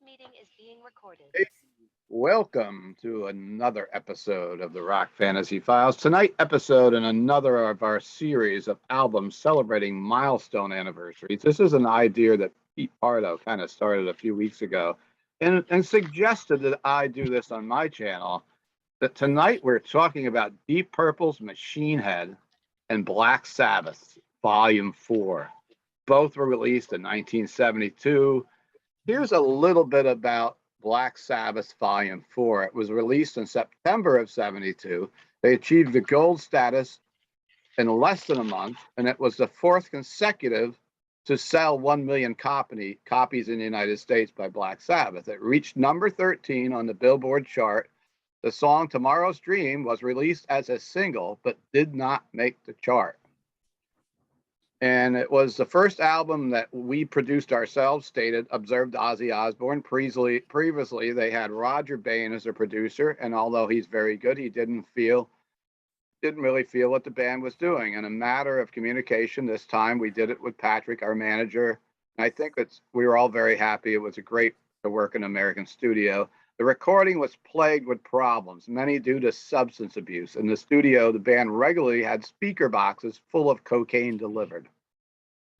Hey, welcome to another episode of the Rock Fantasy Files. Tonight episode in another of our series of albums celebrating milestone anniversaries. This is an idea that Pete Pardo kind of started a few weeks ago and suggested that I do this on my channel. That tonight we're talking about Deep Purple's Machine Head and Black Sabbath Volume 4. Both were released in 1972. Here's a little bit about Black Sabbath Volume 4. It was released in September of 72. They achieved the gold status in less than a month, and it was the fourth consecutive to sell 1 million copies in the United States by Black Sabbath. It reached number 13 on the Billboard chart. The song Tomorrow's Dream was released as a single, but did not make the chart. And it was the first album that we produced ourselves, stated, observed Ozzy Osbourne. Previously, they had Roger Bain as a producer, and although he's very good, he didn't really feel what the band was doing. In a matter of communication, this time we did it with Patrick, our manager. And I think we were all very happy. It was a great to work in an American studio. The recording was plagued with problems, many due to substance abuse. In the studio, the band regularly had speaker boxes full of cocaine delivered.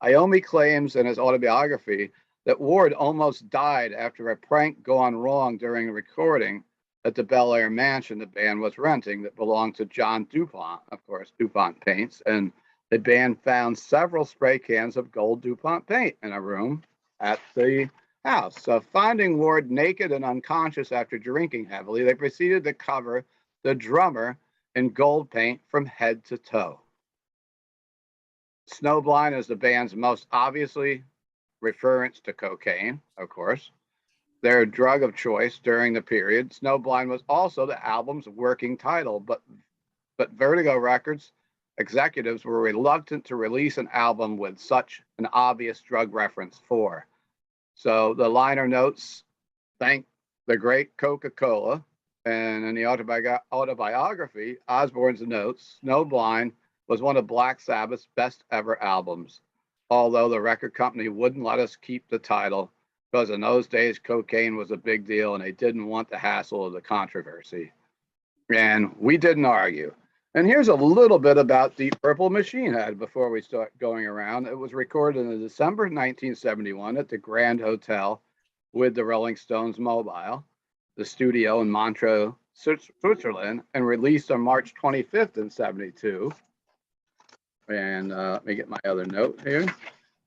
Iommi claims in his autobiography that Ward almost died after a prank gone wrong during a recording at the Bel Air mansion the band was renting that belonged to John DuPont, of course, DuPont Paints, and the band found several spray cans of gold DuPont paint in a room at the house. So finding Ward naked and unconscious after drinking heavily, they proceeded to cover the drummer in gold paint from head to toe. Snowblind is the band's most obviously reference to cocaine, of course, their drug of choice during the period. Snowblind was also the album's working title, but Vertigo Records executives were reluctant to release an album with such an obvious drug reference for. So the liner notes thank the great Coca-Cola, and in the autobiography, Osbourne's notes, Snowblind was one of Black Sabbath's best ever albums, although the record company wouldn't let us keep the title because in those days cocaine was a big deal and they didn't want the hassle of the controversy. And we didn't argue. And here's a little bit about Deep Purple Machine Head before we start going around. It was recorded in December 1971 at the Grand Hotel with the Rolling Stones Mobile, the studio in Montreux, Switzerland, and released on March 25th in 72. And let me get my other note here.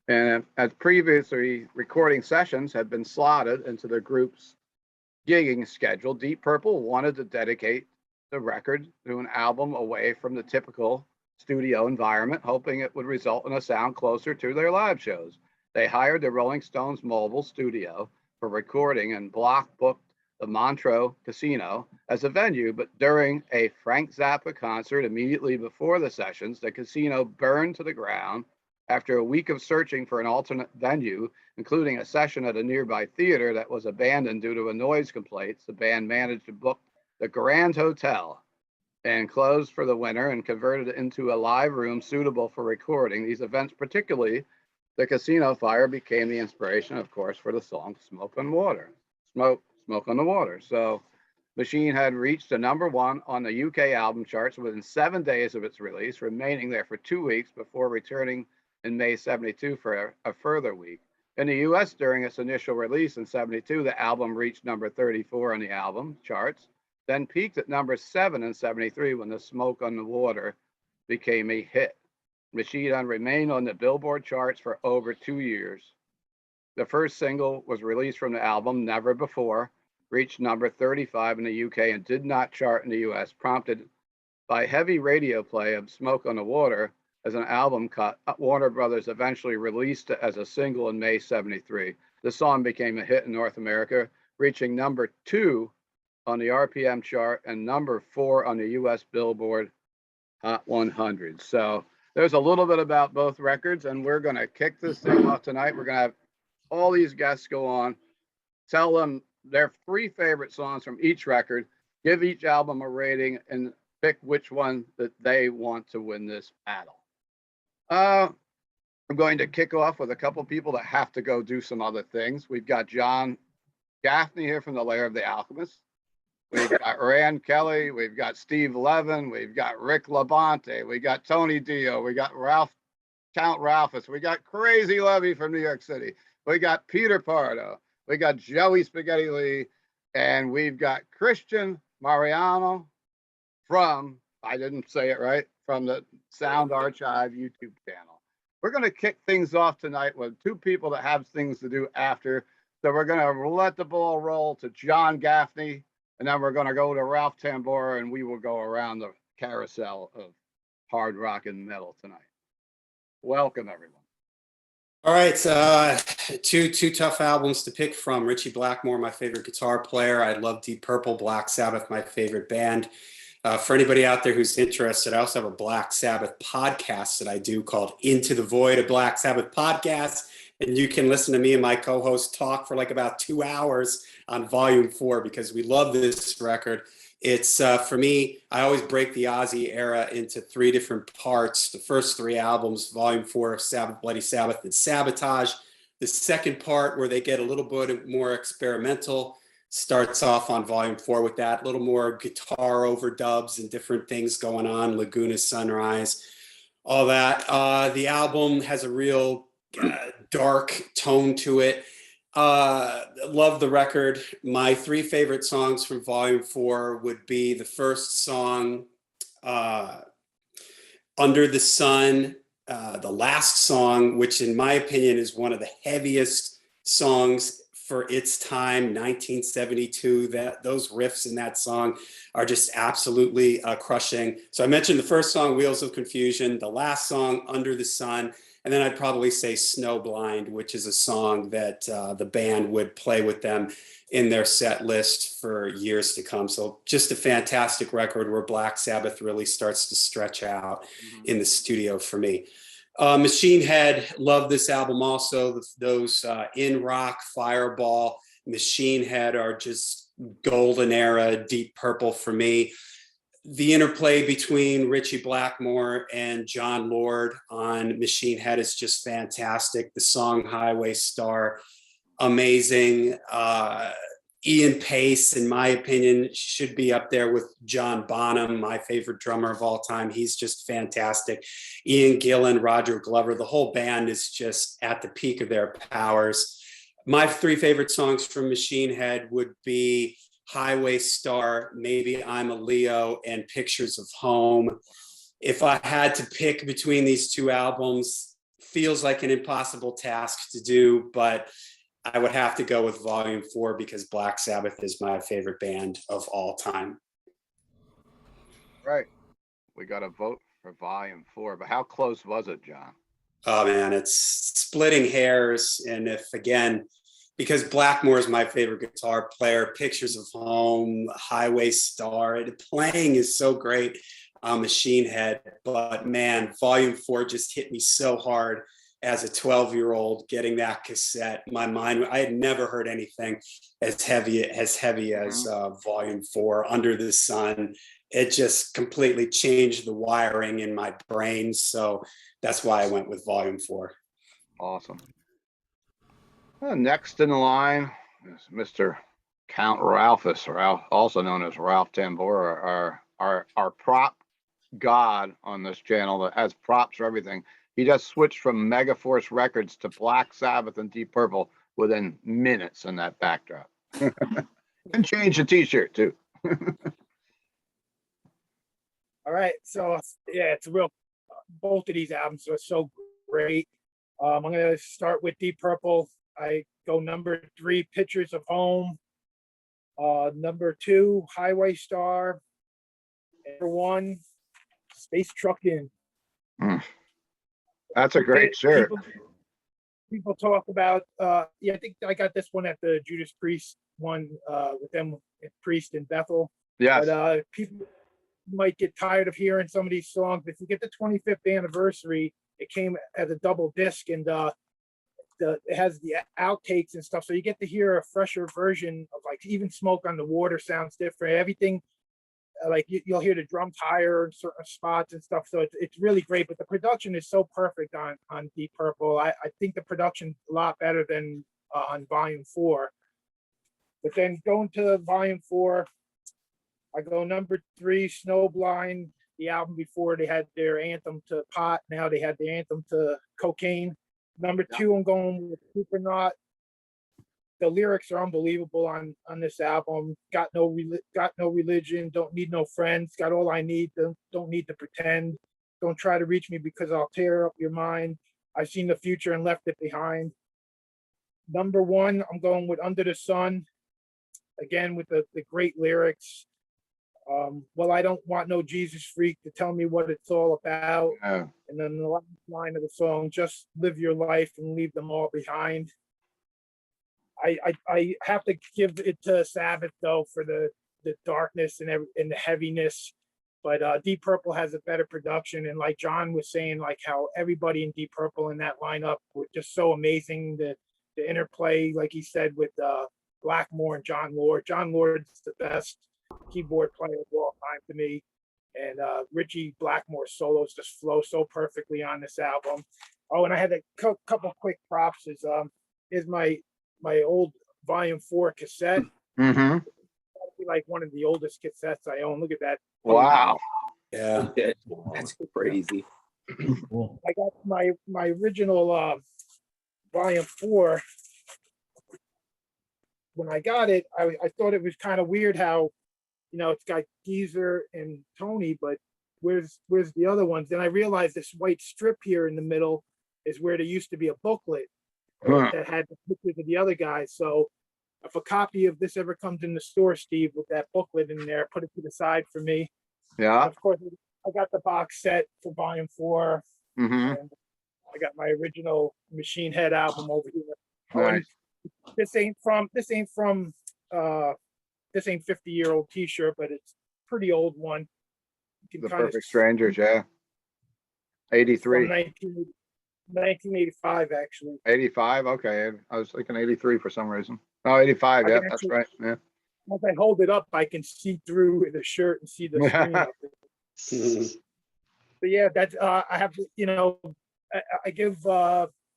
And as previously, recording sessions had been slotted into the group's gigging schedule. Deep Purple wanted to dedicate the record to an album away from the typical studio environment, hoping it would result in a sound closer to their live shows. They hired the Rolling Stones mobile studio for recording and block booked the Montreux Casino as a venue, but during a Frank Zappa concert immediately before the sessions, the casino burned to the ground. After a week of searching for an alternate venue, including a session at a nearby theater that was abandoned due to a noise complaints, the band managed to book the Grand Hotel and closed for the winter and converted it into a live room suitable for recording. These events, particularly the casino fire, became the inspiration, of course, for the song Smoke on Water. Smoke on the Water. So Machine Head reached the #1 on the UK album charts within 7 days of its release, remaining there for 2 weeks before returning in May 72 for a further week. In the US, during its initial release in 72, the album reached number 34 on the album charts, then peaked at number 7 in 73 when the Smoke on the Water became a hit. Machine Head remained on the Billboard charts for over 2 years. The first single was released from the album, Never Before, reached number 35 in the UK and did not chart in the US, prompted by heavy radio play of Smoke on the Water as an album cut. Warner Brothers eventually released it as a single in May 73. The song became a hit in North America, reaching number 2 on the RPM chart and number 4 on the US Billboard Hot 100. So there's a little bit about both records, and we're going to kick this thing off tonight. We're going to have all these guests go on, tell them their 3 favorite songs from each record, give each album a rating, and pick which one that they want to win this battle. I'm going to kick off with a couple people that have to go do some other things. We've got John Gaffney here from the Lair of the Alchemist. We've got Rand Kelly. We've got Steve Levin. We've got Rick Labonte. We got Tony Dio. We got Count Ralphus. We got Crazy Levy from New York City. We got Peter Pardo. We got Joey Spaghetti Lee. And we've got Christian Mariano from, I didn't say it right, from the Sound Archive YouTube channel. We're going to kick things off tonight with two people that have things to do after. So we're going to let the ball roll to John Gaffney, and then we're going to go to Ralph Tambora, and we will go around the carousel of hard rock and metal tonight. Welcome, everyone. All right, two tough albums to pick from. Ritchie Blackmore, my favorite guitar player. I love Deep Purple. Black Sabbath, my favorite band. For anybody out there who's interested, I also have a Black Sabbath podcast that I do called Into the Void, a Black Sabbath podcast. And you can listen to me and my co-host talk for like about 2 hours on Volume 4 because we love this record. It's, for me, I always break the Ozzy era into 3 different parts. The first 3 albums, Volume 4 of Sabbath, Bloody Sabbath, and Sabotage. The second part, where they get a little bit more experimental, starts off on Volume 4 with that, a little more guitar overdubs and different things going on, Laguna Sunrise, all that. The album has a real dark tone to it. Love the record. My 3 favorite songs from Volume 4 would be the first song, Under the Sun, the last song, which in my opinion is one of the heaviest songs for its time, 1972. Those riffs in that song are just absolutely crushing. So I mentioned the first song, Wheels of Confusion, the last song, Under the Sun, and then I'd probably say Snowblind, which is a song that the band would play with them in their set list for years to come. So just a fantastic record where Black Sabbath really starts to stretch out in the studio for me. Machine Head, love this album also. Those In Rock, Fireball, Machine Head are just golden era, Deep Purple for me. The interplay between Ritchie Blackmore and John Lord on Machine Head is just fantastic. The song Highway Star, amazing. Ian Pace, in my opinion, should be up there with John Bonham, my favorite drummer of all time. He's just fantastic. Ian Gillan, Roger Glover, the whole band is just at the peak of their powers. My 3 favorite songs from Machine Head would be Highway Star, Maybe I'm a Leo, and Pictures of Home. If I had to pick between these 2 albums, feels like an impossible task to do, but I would have to go with Volume 4 because Black Sabbath is my favorite band of all time. Right. We got a vote for Volume 4, but how close was it, John? Oh man, it's splitting hairs. And if, again, because Blackmore is my favorite guitar player, Pictures of Home, Highway Star, the playing is so great on Machine Head. But man, Volume 4 just hit me so hard as a 12-year-old getting that cassette. My mind, I had never heard anything as heavy as Volume 4, Under the Sun. It just completely changed the wiring in my brain. So that's why I went with Volume 4. Awesome. Next in the line is Mr. Count Ralphus, also known as Ralph Tambora, our prop god on this channel that has props for everything. He just switched from Megaforce Records to Black Sabbath and Deep Purple within minutes in that backdrop. And changed the t-shirt too. All right, so yeah, it's real. Both of these albums are so great. I'm going to start with Deep Purple. I go number 3, Pictures of Home. Number 2, Highway Star. Number 1, Space Truckin'. That's a great shirt. People talk about, I think I got this one at the Judas Priest one with them, Priest in Bethel. Yes. But people might get tired of hearing some of these songs. If you get the 25th anniversary, it came as a double disc, and it has the outtakes and stuff, so you get to hear a fresher version of, like, even Smoke on the Water sounds different. Everything, like you'll hear the drums higher in certain spots and stuff, so it's really great. But the production is so perfect on Deep Purple. I think the production's a lot better than on Volume 4. But then going to volume 4, I go number 3, Snowblind. The album before they had their anthem to pot. Now they had the anthem to cocaine. Number 2, I'm going with Supernaut. The lyrics are unbelievable on this album. Got no religion. Don't need no friends. Got all I need. Don't need to pretend. Don't try to reach me because I'll tear up your mind. I've seen the future and left it behind. Number 1, I'm going with Under the Sun. Again, with the great lyrics. Well, I don't want no Jesus freak to tell me what it's all about. Yeah. And then the last line of the song, just live your life and leave them all behind. I have to give it to Sabbath though for the darkness and the heaviness, but Deep Purple has a better production, and like John was saying, like how everybody in Deep Purple in that lineup were just so amazing. The interplay, like he said, with Blackmore and John Lord. John Lord's the best keyboard player of all time to me, and Richie Blackmore's solos just flow so perfectly on this album. Oh, and I had a couple quick props. Is my old volume 4 cassette. Mm-hmm. Like one of the oldest cassettes I own. Look at that. Wow. Yeah. That's crazy. I got my original volume 4. When I got it, I thought it was kind of weird how, it's got Geezer and Tony, but where's the other ones? Then I realized this white strip here in the middle is where there used to be a booklet that had the pictures of the other guys. So if a copy of this ever comes in the store, Steve, with that booklet in there, put it to the side for me. Yeah. And of course, I got the box set for volume 4. Mm-hmm. And I got my original Machine Head album over here. Oh, and Nice. this ain't 50-year-old t-shirt, but it's a pretty old one. You The can kind Perfect Strangers, yeah. 83. 1985, actually. 85, okay. I was thinking 83 for some reason. Oh, 85, I yeah, can that's actually- right. Yeah. Once I hold it up, I can see through the shirt and see the screen up there. But yeah, that's I have to, I give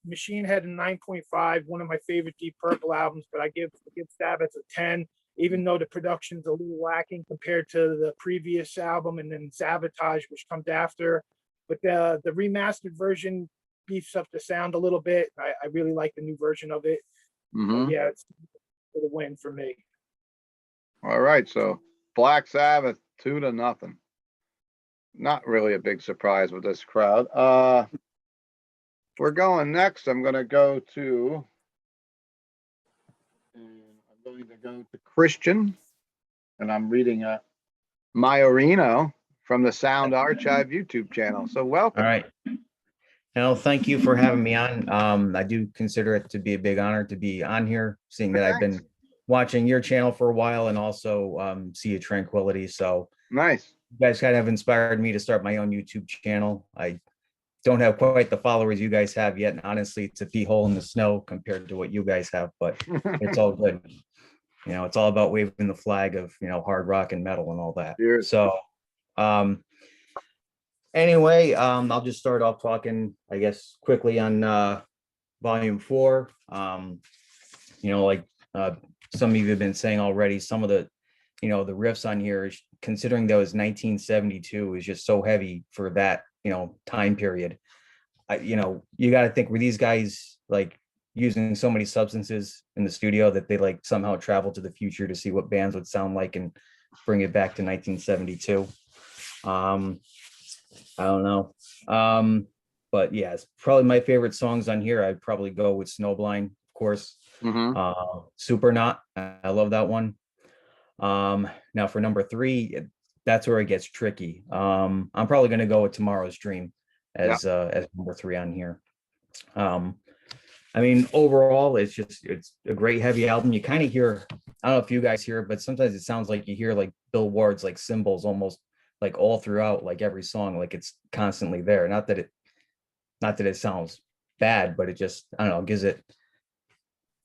Machine Head a 9.5, one of my favorite Deep Purple albums, but I give Sabbath a 10, even though the production's a little lacking compared to the previous album and then Sabotage, which comes after. But the remastered version beefs up the sound a little bit. I really like the new version of it. Mm-hmm. Yeah, it's for the win for me. All right, so Black Sabbath 2-0. Not really a big surprise with this crowd. We're going next. I'm going to go to Christian, and I'm reading Majorino from the Sound Archive YouTube channel. So welcome. All right. Well, thank you for having me on. I do consider it to be a big honor to be on here, seeing that I've been watching your channel for a while and also Sea of Tranquility. So Nice. you guys kind of inspired me to start my own YouTube channel. I don't have quite the followers you guys have yet. And honestly, it's a pea hole in the snow compared to what you guys have, but it's all good. It's all about waving the flag of, hard rock and metal and all that. Cheers. So, anyway, I'll just start off talking, I guess, quickly on volume 4. Some of you have been saying already, some of the, the riffs on here, considering that was 1972, is just so heavy for that, time period. You got to think, were these guys like using so many substances in the studio that they like somehow traveled to the future to see what bands would sound like and bring it back to 1972? I don't know. But yeah, it's probably my favorite songs on here. I'd probably go with Snowblind, of course. Mm-hmm. Supernaut, I love that one. Now for number 3, that's where it gets tricky. I'm probably going to go with Tomorrow's Dream as number 3 on here. Overall, it's a great heavy album. You kind of hear, I don't know if you guys hear it, but sometimes it sounds like you hear like Bill Ward's like cymbals almost like all throughout, like every song, like it's constantly there. Not that it sounds bad, but it just, I don't know, gives it,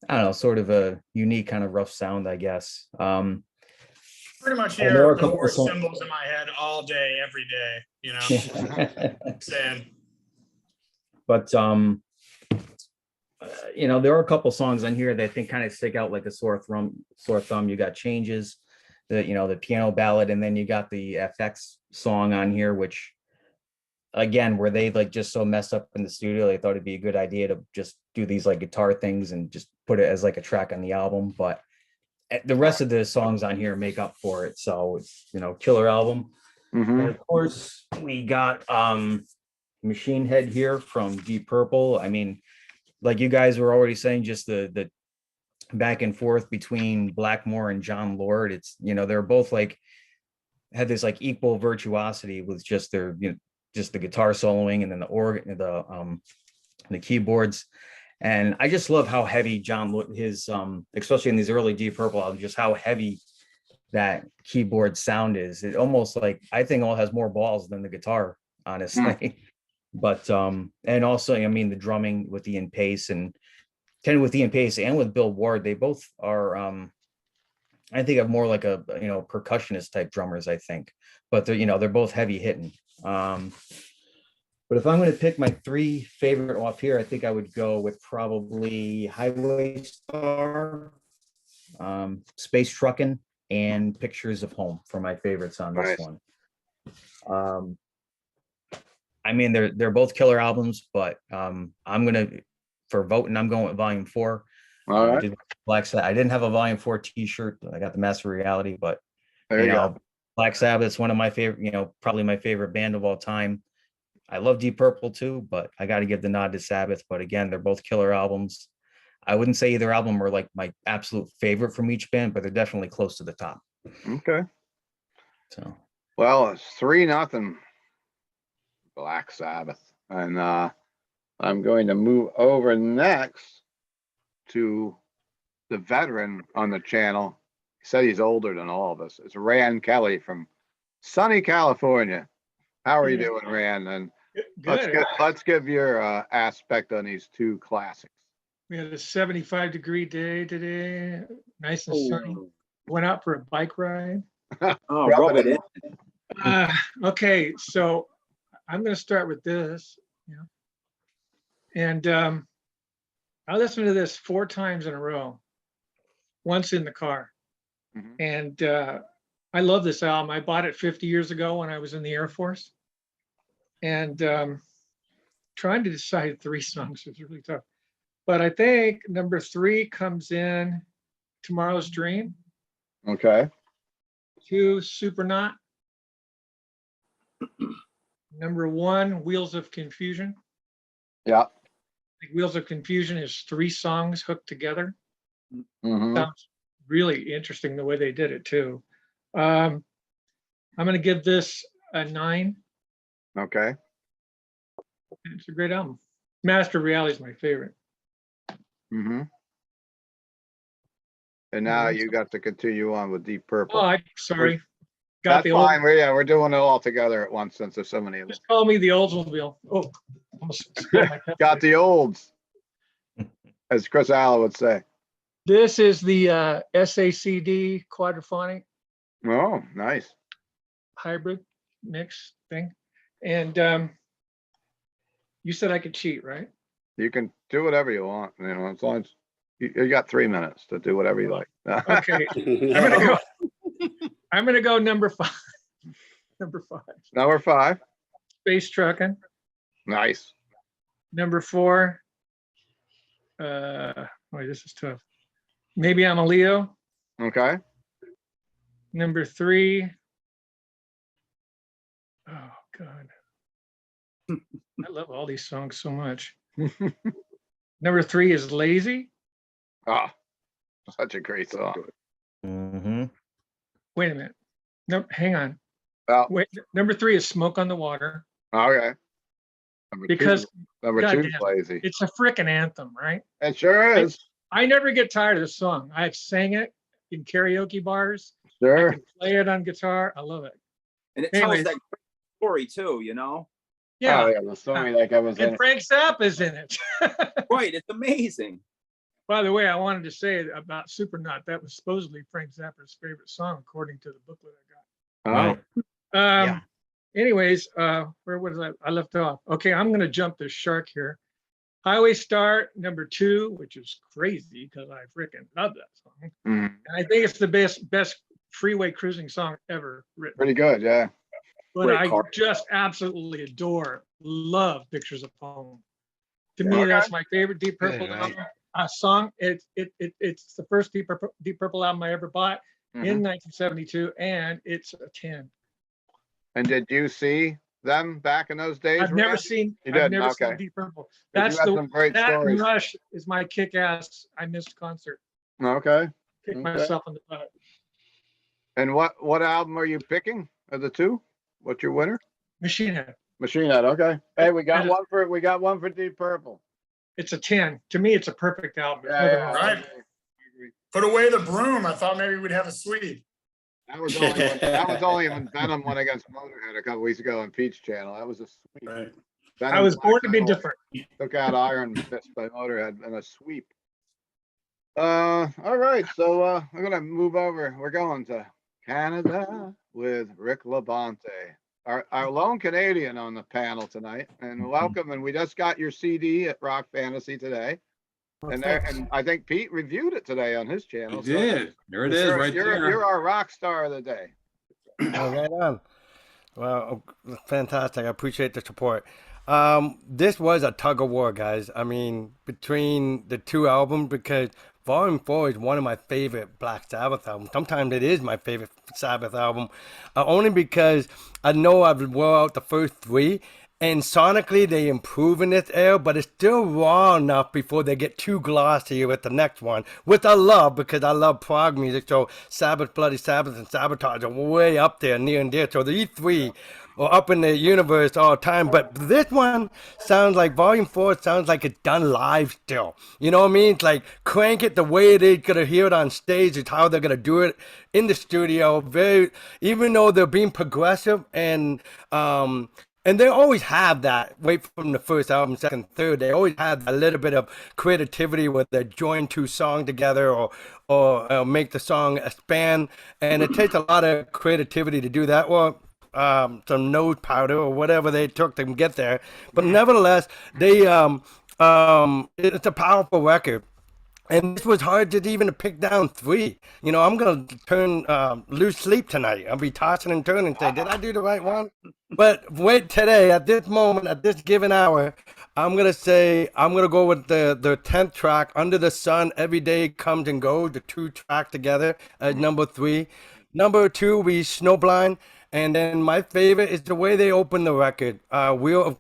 I don't know, sort of a unique kind of rough sound, I guess. Pretty much there hear are a the couple word of songs- symbols in my head all day, every day, saying. But you know, there are a couple songs on here that I think kind of stick out like a sore thumb. You got Changes, the piano ballad, and then you got the FX song on here, which again, were they like just so messed up in the studio, they thought it'd be a good idea to just do these like guitar things and just put it as like a track on the album. But the rest of the songs on here make up for it. So it's, killer album. Mhm. And of course, we got Machine Head here from Deep Purple. I mean, like you guys were already saying, just the back and forth between Blackmore and John Lord. It's, they're both like had this like equal virtuosity with just their, just the guitar soloing and then the organ, the keyboards. And I just love how heavy his especially in these early Deep Purple albums, just how heavy that keyboard sound is. It almost like, I think all has more balls than the guitar, honestly. But and also, I mean, the drumming with Ian Pace and with Ian Pace and with Bill Ward, they both are I think of more like a percussionist type drummers, I think. But they're both heavy hitting. But if I'm going to pick my three favorite off here, I think I would go with probably Highway Star, Space Truckin', and Pictures of Home for my favorites on this Nice. one. I mean, they're both killer albums, but I'm gonna, for voting, I'm going with Volume 4. All I right. did Black Sabbath. I didn't have a Volume 4 T-shirt. I got the Master Reality, but There you go. Black Sabbath's one of my favorite, probably my favorite band of all time. I love Deep Purple too, but I got to give the nod to Sabbath. But again, they're both killer albums. I wouldn't say either album are like my absolute favorite from each band, but they're definitely close to the top. Okay. So, Well, it's 3-0 Black Sabbath. And I'm going to move over next to the veteran on the channel. He said he's older than all of us. It's Rand Kelly from sunny California. How are you doing, Rand? And Good. let's give your aspect on these two classics. We had a 75-degree day today, nice and sunny. Went out for a bike ride. Oh, rub it in. Okay, so I'm going to start with this. And I listened to this 4 times in a row, once in the car. Mhm. And I love this album. I bought it 50 years ago when I was in the Air Force. And trying to decide 3 songs was really tough. But I think number 3 comes in Tomorrow's Dream. Okay. 2, Supernaut. Number 1, Wheels of Confusion. Yeah. I think Wheels of Confusion is 3 songs hooked together. Mhm. Sounds really interesting the way they did it too. I'm going to give this a 9. Okay. It's a great album. Master Reality is my favorite. Mhm. And now you got to continue on with Deep Purple. Oh, sorry. Got That's the old. fine. We're doing it all together at once since there's so many of them. Just call me the Oldsmobile. Oh, almost spilled my pen. Got the olds, as Chris Allen would say. This is the SACD quadraphonic Oh, nice. hybrid mix thing. And you said I could cheat, right? You can do whatever you want, as long as you got 3 minutes to do whatever you like. Okay. I'm gonna go number 5. Number 5. Number 5. Space Truckin'. Nice. Number 4. Wait, this is tough. Maybe I'm a Leo. Okay. Number 3. Oh God. I love all these songs so much. Number 3 is Lazy. Oh, such a great song. mm-hmm. Wait a minute. No, hang on. Well, Wait, number 3 is Smoke on the Water. okay. Number Because number God 2 damn, is Lazy. it's a frickin' anthem, right? It sure is. I never get tired of the song. I've sang it in karaoke bars. I Sure. can play it on guitar. I love it. And it Anyways. tells that great story too, Yeah. Oh, yeah. The story like I was in. And Frank Zappa's in it. Right, it's amazing. By the way, I wanted to say about Supernaut, that was supposedly Frank Zappa's favorite song, according to the booklet I Oh, got. Yeah. Anyways, where was I? I left off. Okay, I'm going to jump this shark here. Highway Star #2, which is crazy because I freaking love that song. Mhm. And I think it's the best freeway cruising song ever written. Pretty good, yeah. But Great I car. just absolutely love Pictures of Home. To me, Okay. that's my favorite Deep Purple Good, album. Song. It's the first Deep Purple album I ever bought Mhm. in 1972, and it's a 10. And did you see them back in those days? I've never Rand? seen. You I've didn't? never Okay. seen Deep Purple. 'Cause you That's had the some great that stories. Rush is my kick-ass. I missed concert. Okay. Kick Okay. myself in the butt. And what album are you picking of the two? What's your winner? Machine Head. Machine Head. Okay. Hey, we got That is- one for Deep Purple. It's a 10. To me, it's a perfect album. There's Yeah, nothing yeah, wrong I with it. agree. Put away the broom. I thought maybe we'd have a sweep. That was only when Venom won against Motorhead a couple weeks ago on Peach Channel. That was a sweep. Right. Venom I was Black born to be Sabbath different. Took out Iron Fist by Motorhead in a sweep. All right, so we're gonna move over. We're going to Canada with Rick Labonte, our lone Canadian on the panel tonight. And welcome. And we just got your CD at Rock Fantasy today. And I think Pete reviewed it today on his channel. I did. There it is, right you're, there. You're our rock star of the day. Oh, right on. Well, fantastic. I appreciate the support. This was a tug of war, guys. I mean, between the two albums, because Volume 4 is one of my favorite Black Sabbath albums. Sometimes it is my favorite Sabbath album, only because I know I've wore out the first three, and sonically they improve in this era, but it's still raw enough before they get too glossy with the next one, which I love because I love prog music. So Sabbath, Bloody Sabbath, and Sabotage are way up there, near and dear. So these three are up in the universe all the time. But this one sounds like Volume 4 sounds like it's done live still. You know what I mean? It's like crank it the way they're gonna hear it on stage. It's how they're gonna do it in the studio. Even though they're being progressive and they always have that, right from the first album, second, third, they always have a little bit of creativity where they join two songs together or make the song expand. And it takes a lot of creativity to do that. Well, some nose powder or whatever they took to get there. But nevertheless, it's a powerful record. And this was hard to even pick down three. You know, I'm going to lose sleep tonight. I'll be tossing and turning and say, did I do the right one? But wait, today, at this moment, at this given hour, I'm going to go with the 10th track, Under the Sun, Every Day Comes and Goes, the two track together as number 3. Number 2, we Snowblind. And then my favorite is the way they open the record, Wheel of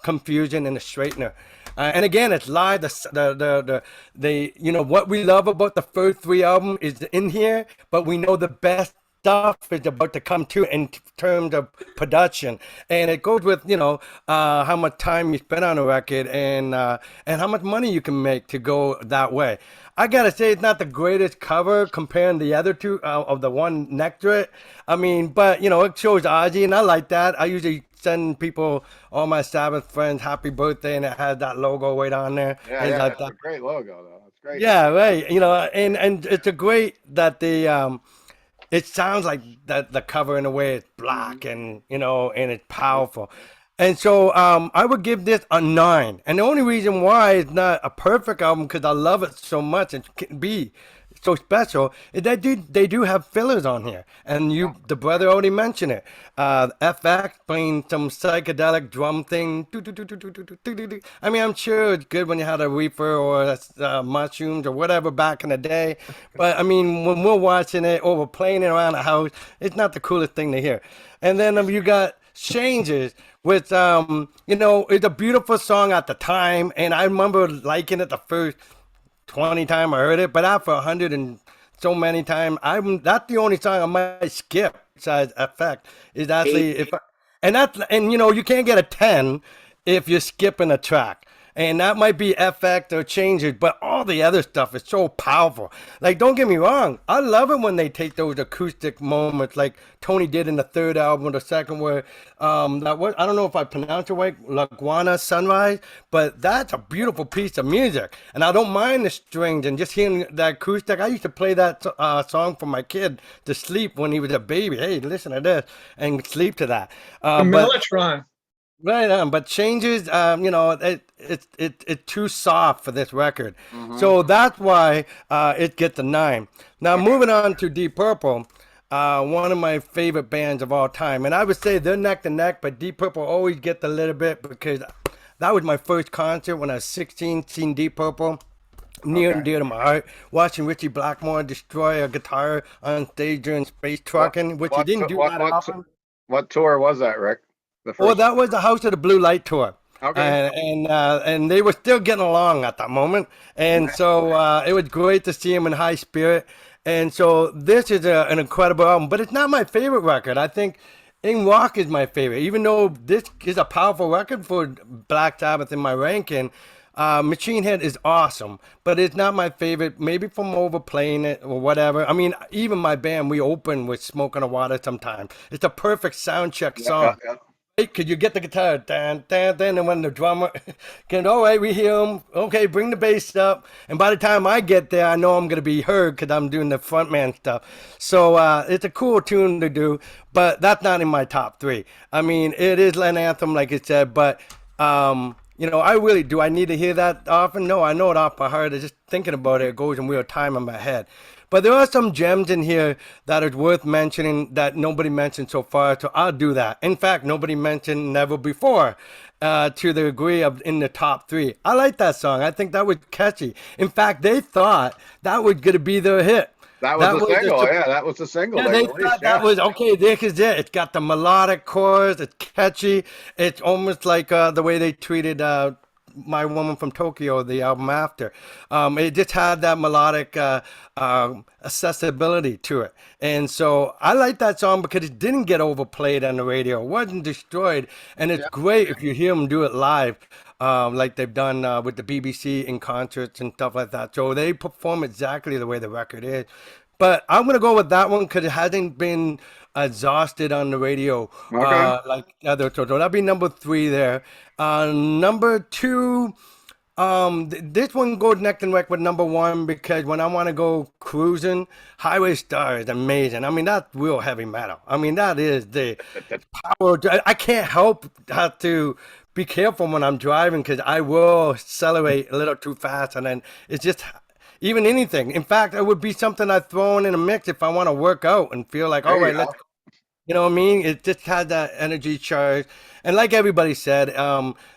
Confusion and the Straightener. And again, it's live. You know, what we love about the first 3 albums is in here, but we know the best stuff is about to come to in terms of production. And it goes with, you know, how much time you spend on a record and how much money you can make to go that way. I gotta say, it's not the greatest cover comparing the other two of the one next to it. I mean, but you know, it shows Ozzy, and I like that. I usually send people, all my Sabbath friends, happy birthday, and it has that logo right on there. Yeah, And that's a great logo, though. It's great. yeah, right. You know, and it's a great that it sounds like that the cover in a way is black and you know, and it's powerful. And so I would give this a 9. And the only reason why it's not a perfect album, because I love it so much and can be so special, is that they do have fillers on here. And the brother already mentioned it. FX playing some psychedelic drum thing. I mean, I'm sure it's good when you had a reefer or mushrooms or whatever back in the day. But I mean, when we're watching it or we're playing it around the house, it's not the coolest thing to hear. And then you got Changes, which you know, it's a beautiful song at the time, and I remember liking it the first 20 times I heard it, but after 100 and so many times, that's the only song I might skip besides Effect. Is actually and you know, you can't get a 10 if you're skipping a track. And that might be Effect or Changes, but all the other stuff is so powerful. Like, don't get me wrong, I love it when they take those acoustic moments like Tony did in the third album or the second where, I don't know if I pronounced it right, La Guana Sunrise, but that's a beautiful piece of music. And I don't mind the strings and just hearing that acoustic. I used to play that song for my kid to sleep when he was a baby. Hey, listen to this and sleep to that. Mellotron. Right on, but changes, it's too soft for this record, so that's why it gets a 9. Now moving on to Deep Purple, one of my favorite bands of all time, and I would say they're neck to neck, but Deep Purple always gets a little bit because that was my first concert when I was 16, seeing Deep Purple. Near and dear to my heart, watching Richie Blackmore destroy a guitar on stage during Space Trucking, which he didn't do that often. What tour was that, Rick? The Well, first. that was the House of the Blue Light tour. Okay. And they were still getting along at that moment, and so it was great to see him in high spirit. And so this is an incredible album, but it's not my favorite record. I think In Rock is my favorite, even though this is a powerful record for Black Sabbath in my ranking. Machine Head is awesome, but it's not my favorite. Maybe from overplaying it or whatever. I mean, even my band, we open with Smoke on the Water sometimes. It's a perfect sound check song. Right? Could you get the guitar? Dan, dan, dan, and when the drummer can, all right, we hear him. Okay, bring the bass up. And by the time I get there, I know I'm going to be heard because I'm doing the frontman stuff. So it's a cool tune to do, but that's not in my top 3. I mean, it is an anthem, like I said, but I really do. I need to hear that often? No, I know it off by heart. Just thinking about it, it goes in real time in my head. But there are some gems in here that are worth mentioning that nobody mentioned so far, so I'll do that. In fact, nobody mentioned Never Before to the degree of in the top 3. I like that song. I think that was catchy. In fact, they thought that was going to be their hit. That was the single. That was the single. Yeah, they thought that was, okay, this is it. It's got the melodic chorus. It's catchy. It's almost like the way they treated My Woman from Tokyo, the album after. It just had that melodic accessibility to it. And so I like that song because it didn't get overplayed on the radio. It wasn't destroyed. And it's great if you hear them do it live, like they've done with the BBC in concerts and stuff like that. So they perform exactly the way the record is. But I'm going to go with that one because it hasn't been exhausted on the radio like the other. So that'll be number 3 there. Number 2, this one goes neck and neck with number 1 because when I want to go cruising, Highway Star is amazing. I mean, that's real heavy metal. I mean, that is the power. I can't help have to be careful when I'm driving because I will accelerate a little too fast, and then it's just even anything. In fact, it would be something I throw in a mix if I want to work out and feel like, all right, let's go. You know what I mean? It just had that energy charge, and like everybody said,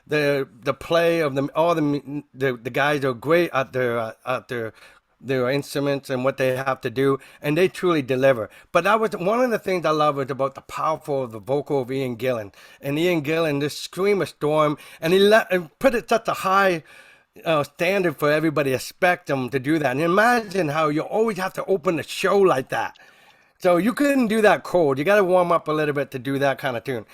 the play of all the guys are great at their instruments and what they have to do, and they truly deliver. But that was one of the things I love is about the powerful the vocal of Ian Gillan. And Ian Gillan just scream a storm, and he put it such a high standard for everybody to expect him to do that. And imagine how you always have to open the show like that. So you couldn't do that cold. You got to warm up a little bit to do that kind of tune.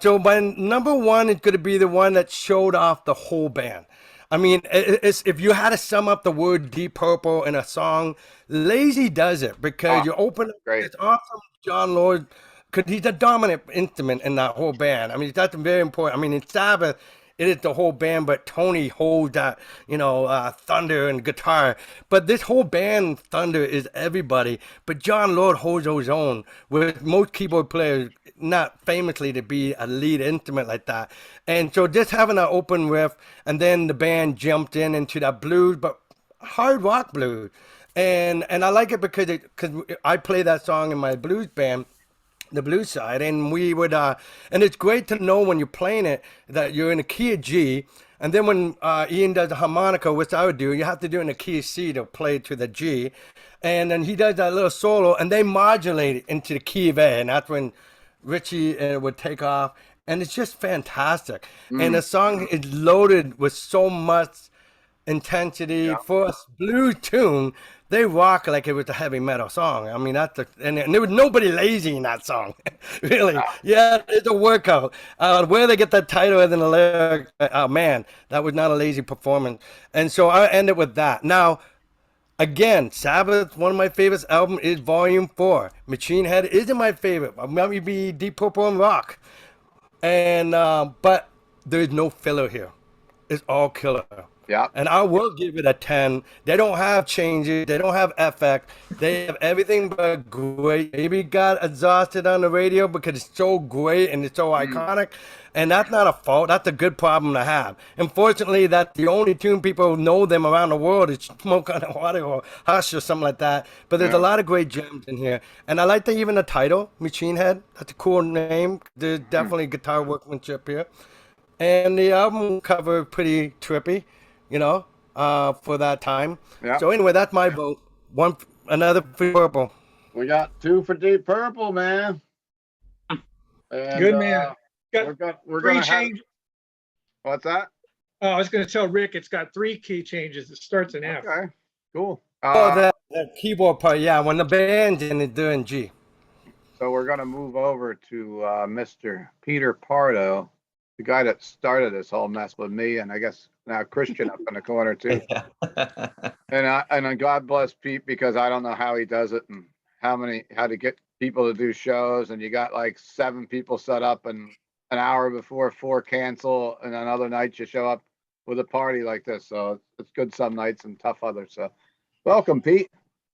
So my number 1 is going to be the one that showed off the whole band. I mean, if you had to sum up the word Deep Purple in a song, Lazy does it because you open it's awesome. John Lord, because he's a dominant instrument in that whole band. I mean, that's very important. I mean, in Sabbath, it is the whole band, but Tony holds that, thunder and guitar. But this whole band, thunder, is everybody. But John Lord holds his own, with most keyboard players not famously to be a lead instrument like that. And so just having an open riff, and then the band jumped into that blues, but hard rock blues. And I like it because I play that song in my blues band, the blues side, and we would and it's great to know when you're playing it that you're in a key of G, and then when Ian does the harmonica, which I would do, you have to do it in a key of C to play to the G, and then he does that little solo, and they modulate it into the key of A, and that's when Richie would take off, and it's just fantastic. And the song is loaded with so much intensity for a blues tune. They rock like it was a heavy metal song. I mean, and there was nobody lazy in that song, really. Yeah, it's a workout. Where they get that title and the lyric, man, that was not a lazy performance. And so I end it with that. Now, again, Sabbath, one of my favorite albums is Volume 4. Machine Head isn't my favorite. Maybe Deep Purple and Rock. And but there's no filler here. It's all killer. Yeah. And I will give it a 10. They don't have changes. They don't have effect. They have everything but great. Maybe got exhausted on the radio because it's so great and it's so iconic. And that's not a fault. That's a good problem to have. Unfortunately, that's the only tune people know them around the world is Smoke on the Water or Hush or something like that. But there's a lot of great gems in here. And I like even the title, Machine Head. That's a cool name. There's definitely guitar workmanship here. And the album cover pretty trippy, for that time. Yeah. So anyway, that's my vote. Another for Purple. We got 2 for Deep Purple, man. And, Good man. We're Three gonna have, change. what's that? Oh, I was going to tell Rick it's got 3 key changes. It starts in F. Okay, cool. The keyboard part, yeah. When the band's in, it's doing G. So we're gonna move over to Mr. Peter Pardo, the guy that started this whole mess with me, and I guess now Christian up in the corner too. And God bless Pete, because I don't know how he does it and how to get people to do shows, and you got like 7 people set up and an hour before 4 cancel, and on other nights you show up with a party like this. So it's good some nights and tough others. So welcome, Pete.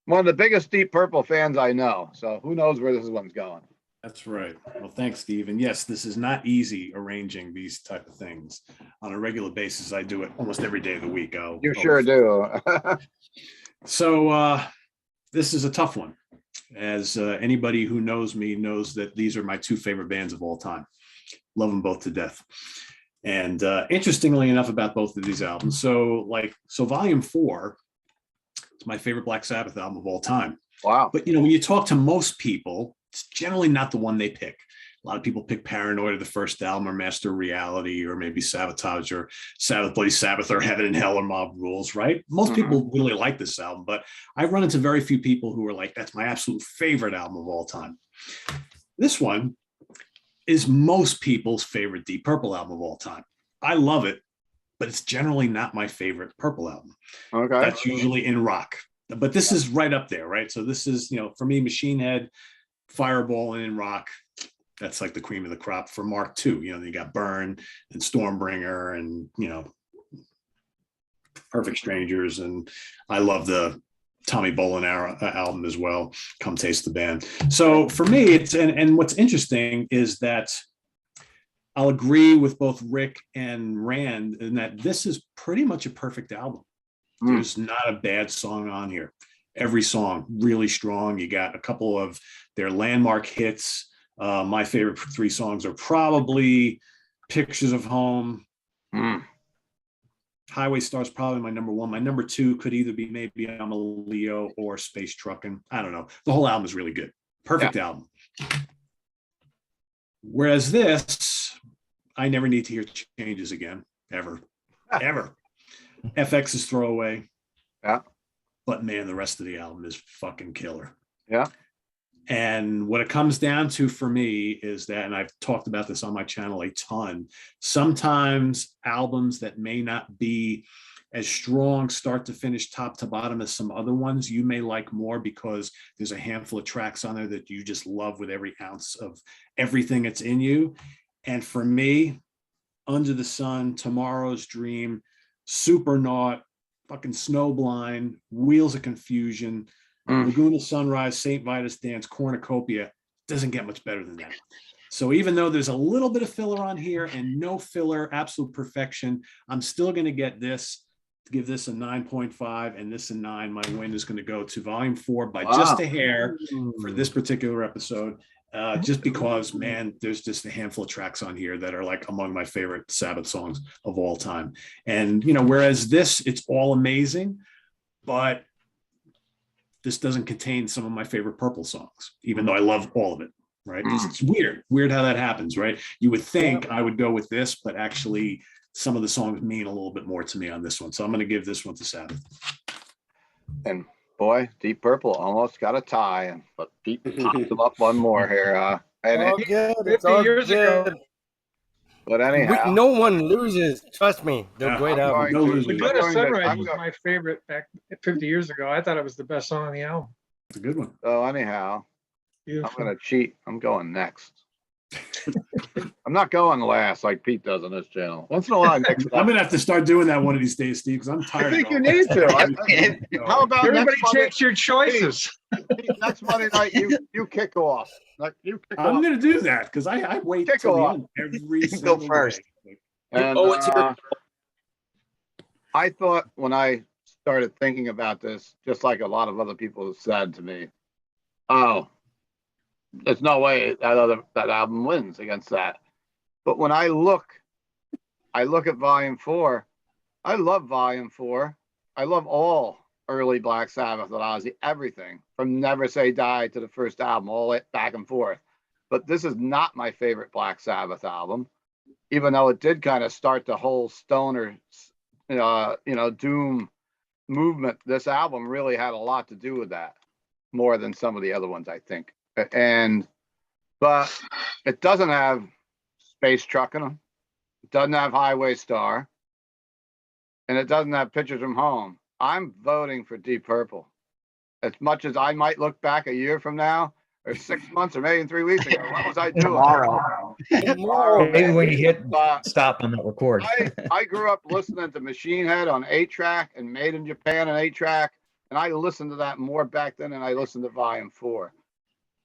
One of the biggest Deep Purple fans I know. So who knows where this one's going. That's right. Well, thanks, Steve. And yes, this is not easy arranging these type of things on a regular basis. I do it almost every day of the week. You sure do. So this is a tough one. As anybody who knows me knows that these are my 2 favorite bands of all time. Love them both to death. And interestingly enough about both of these albums. So Volume 4, it's my favorite Black Sabbath album of all time. Wow. But when you talk to most people, it's generally not the one they pick. A lot of people pick Paranoid, the first album, or Master of Reality, or maybe Sabotage, or Sabbath Bloody Sabbath, or Heaven and Hell, or Mob Rules, right? Most people really like this album, but I run into very few people who are like, that's my absolute favorite album of all time. This one is most people's favorite Deep Purple album of all time. I love it, but it's generally not my favorite Purple album. Okay. That's usually in rock, but this is right up there, right? So this is, for me, Machine Head, Fireball, and in rock, that's like the cream of the crop for Mark II. You got Burn and Stormbringer and, Perfect Strangers. And I love the Tommy Bolin album as well, Come Taste the Band. So for me, it's, and what's interesting is that I'll agree with both Rick and Rand in that this is pretty much a perfect album. There's not a bad song on here. Every song really strong. You got a couple of their landmark hits. My favorite 3 songs are probably Pictures of Home. Highway Star's probably my number 1. My number 2 could either be maybe I'm a Leo or Space Truckin'. I don't know. The whole album is really good. Perfect album. Whereas this, I never need to hear changes again, ever, ever. FX is throwaway. Yeah. But man, the rest of the album is fucking killer. Yeah. And what it comes down to for me is that, and I've talked about this on my channel a ton, sometimes albums that may not be as strong start to finish top to bottom as some other ones you may like more because there's a handful of tracks on there that you just love with every ounce of everything that's in you. And for me, Under the Sun, Tomorrow's Dream, Supernaut, fucking Snowblind, Wheels of Confusion, Laguna Sunrise, St. Vitus Dance, Cornucopia, doesn't get much better than that. So even though there's a little bit of filler on here and no filler, absolute perfection, I'm still going to give this a 9.5 and this a 9. My win is going to go to Volume 4 by just a hair for this particular episode. Just because, man, there's just a handful of tracks on here that are like among my favorite Sabbath songs of all time. And, whereas this, it's all amazing, but this doesn't contain some of my favorite Purple songs, even though I love all of it, right? It's weird how that happens, right? You would think I would go with this, but actually some of the songs mean a little bit more to me on this one. So I'm going to give this one to Sabbath. And boy, Deep Purple almost got a tie, but Pete popped them up one more here. It's all years ago. But anyhow, no one loses. Trust me, they're great albums. No losers. Laguna Sunrise was my favorite back 50 years ago. I thought it was the best song on the album. It's a good one. So anyhow, Beautiful. I'm going to cheat. I'm going next. I'm not going last like Pete does on this channel. Once in a while, I'm going to have to start doing that one of these days, Steve, because I'm tired. I think you need to. How about everybody next Monday? takes your choices? next Monday night, you kick off. Like you kick I'm off. gonna do that because I wait Kick till the off. end every Go single first. day. And owe it to your- I thought when I started thinking about this, just like a lot of other people have said to me, oh, there's no way that album wins against that. But when I look at Volume 4. I love Volume 4. I love all early Black Sabbath, Ozzy, everything from Never Say Die to the first album, all it back and forth. But this is not my favorite Black Sabbath album, even though it did kind of start the whole stoner, doom movement. This album really had a lot to do with that, more than some of the other ones, I think. But it doesn't have Space Truckin' 'Em. It doesn't have Highway Star. And it doesn't have Pictures from Home. I'm voting for Deep Purple. As much as I might look back a year from now, or 6 months, or maybe 3 weeks ago, what was I doing? Tomorrow. Maybe when you hit But stop on that record. I grew up listening to Machine Head on 8-track and Made in Japan on 8-track, and I listened to that more back then than I listened to Volume 4.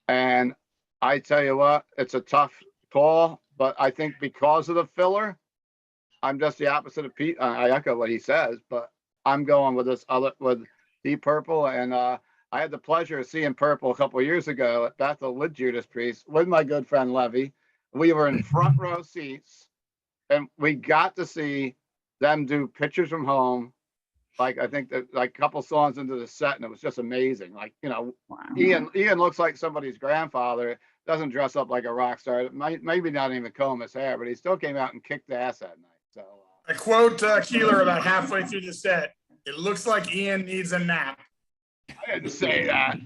And I tell you what, it's a tough call, but I think because of the filler, I'm just the opposite of Pete. I echo what he says, but I'm going with with Deep Purple. And I had the pleasure of seeing Purple a couple of years ago at Bethel with Judas Priest with my good friend Levy. We were in front row seats, and we got to see them do Pictures from Home. Like I think that like a couple songs into the set, and it was just amazing. Like Wow. Ian looks like somebody's grandfather. Doesn't dress up like a rock star. Maybe not even comb his hair, but he still came out and kicked ass that night. So I quote Keeler about halfway through the set. It looks like Ian needs a nap. I didn't say that.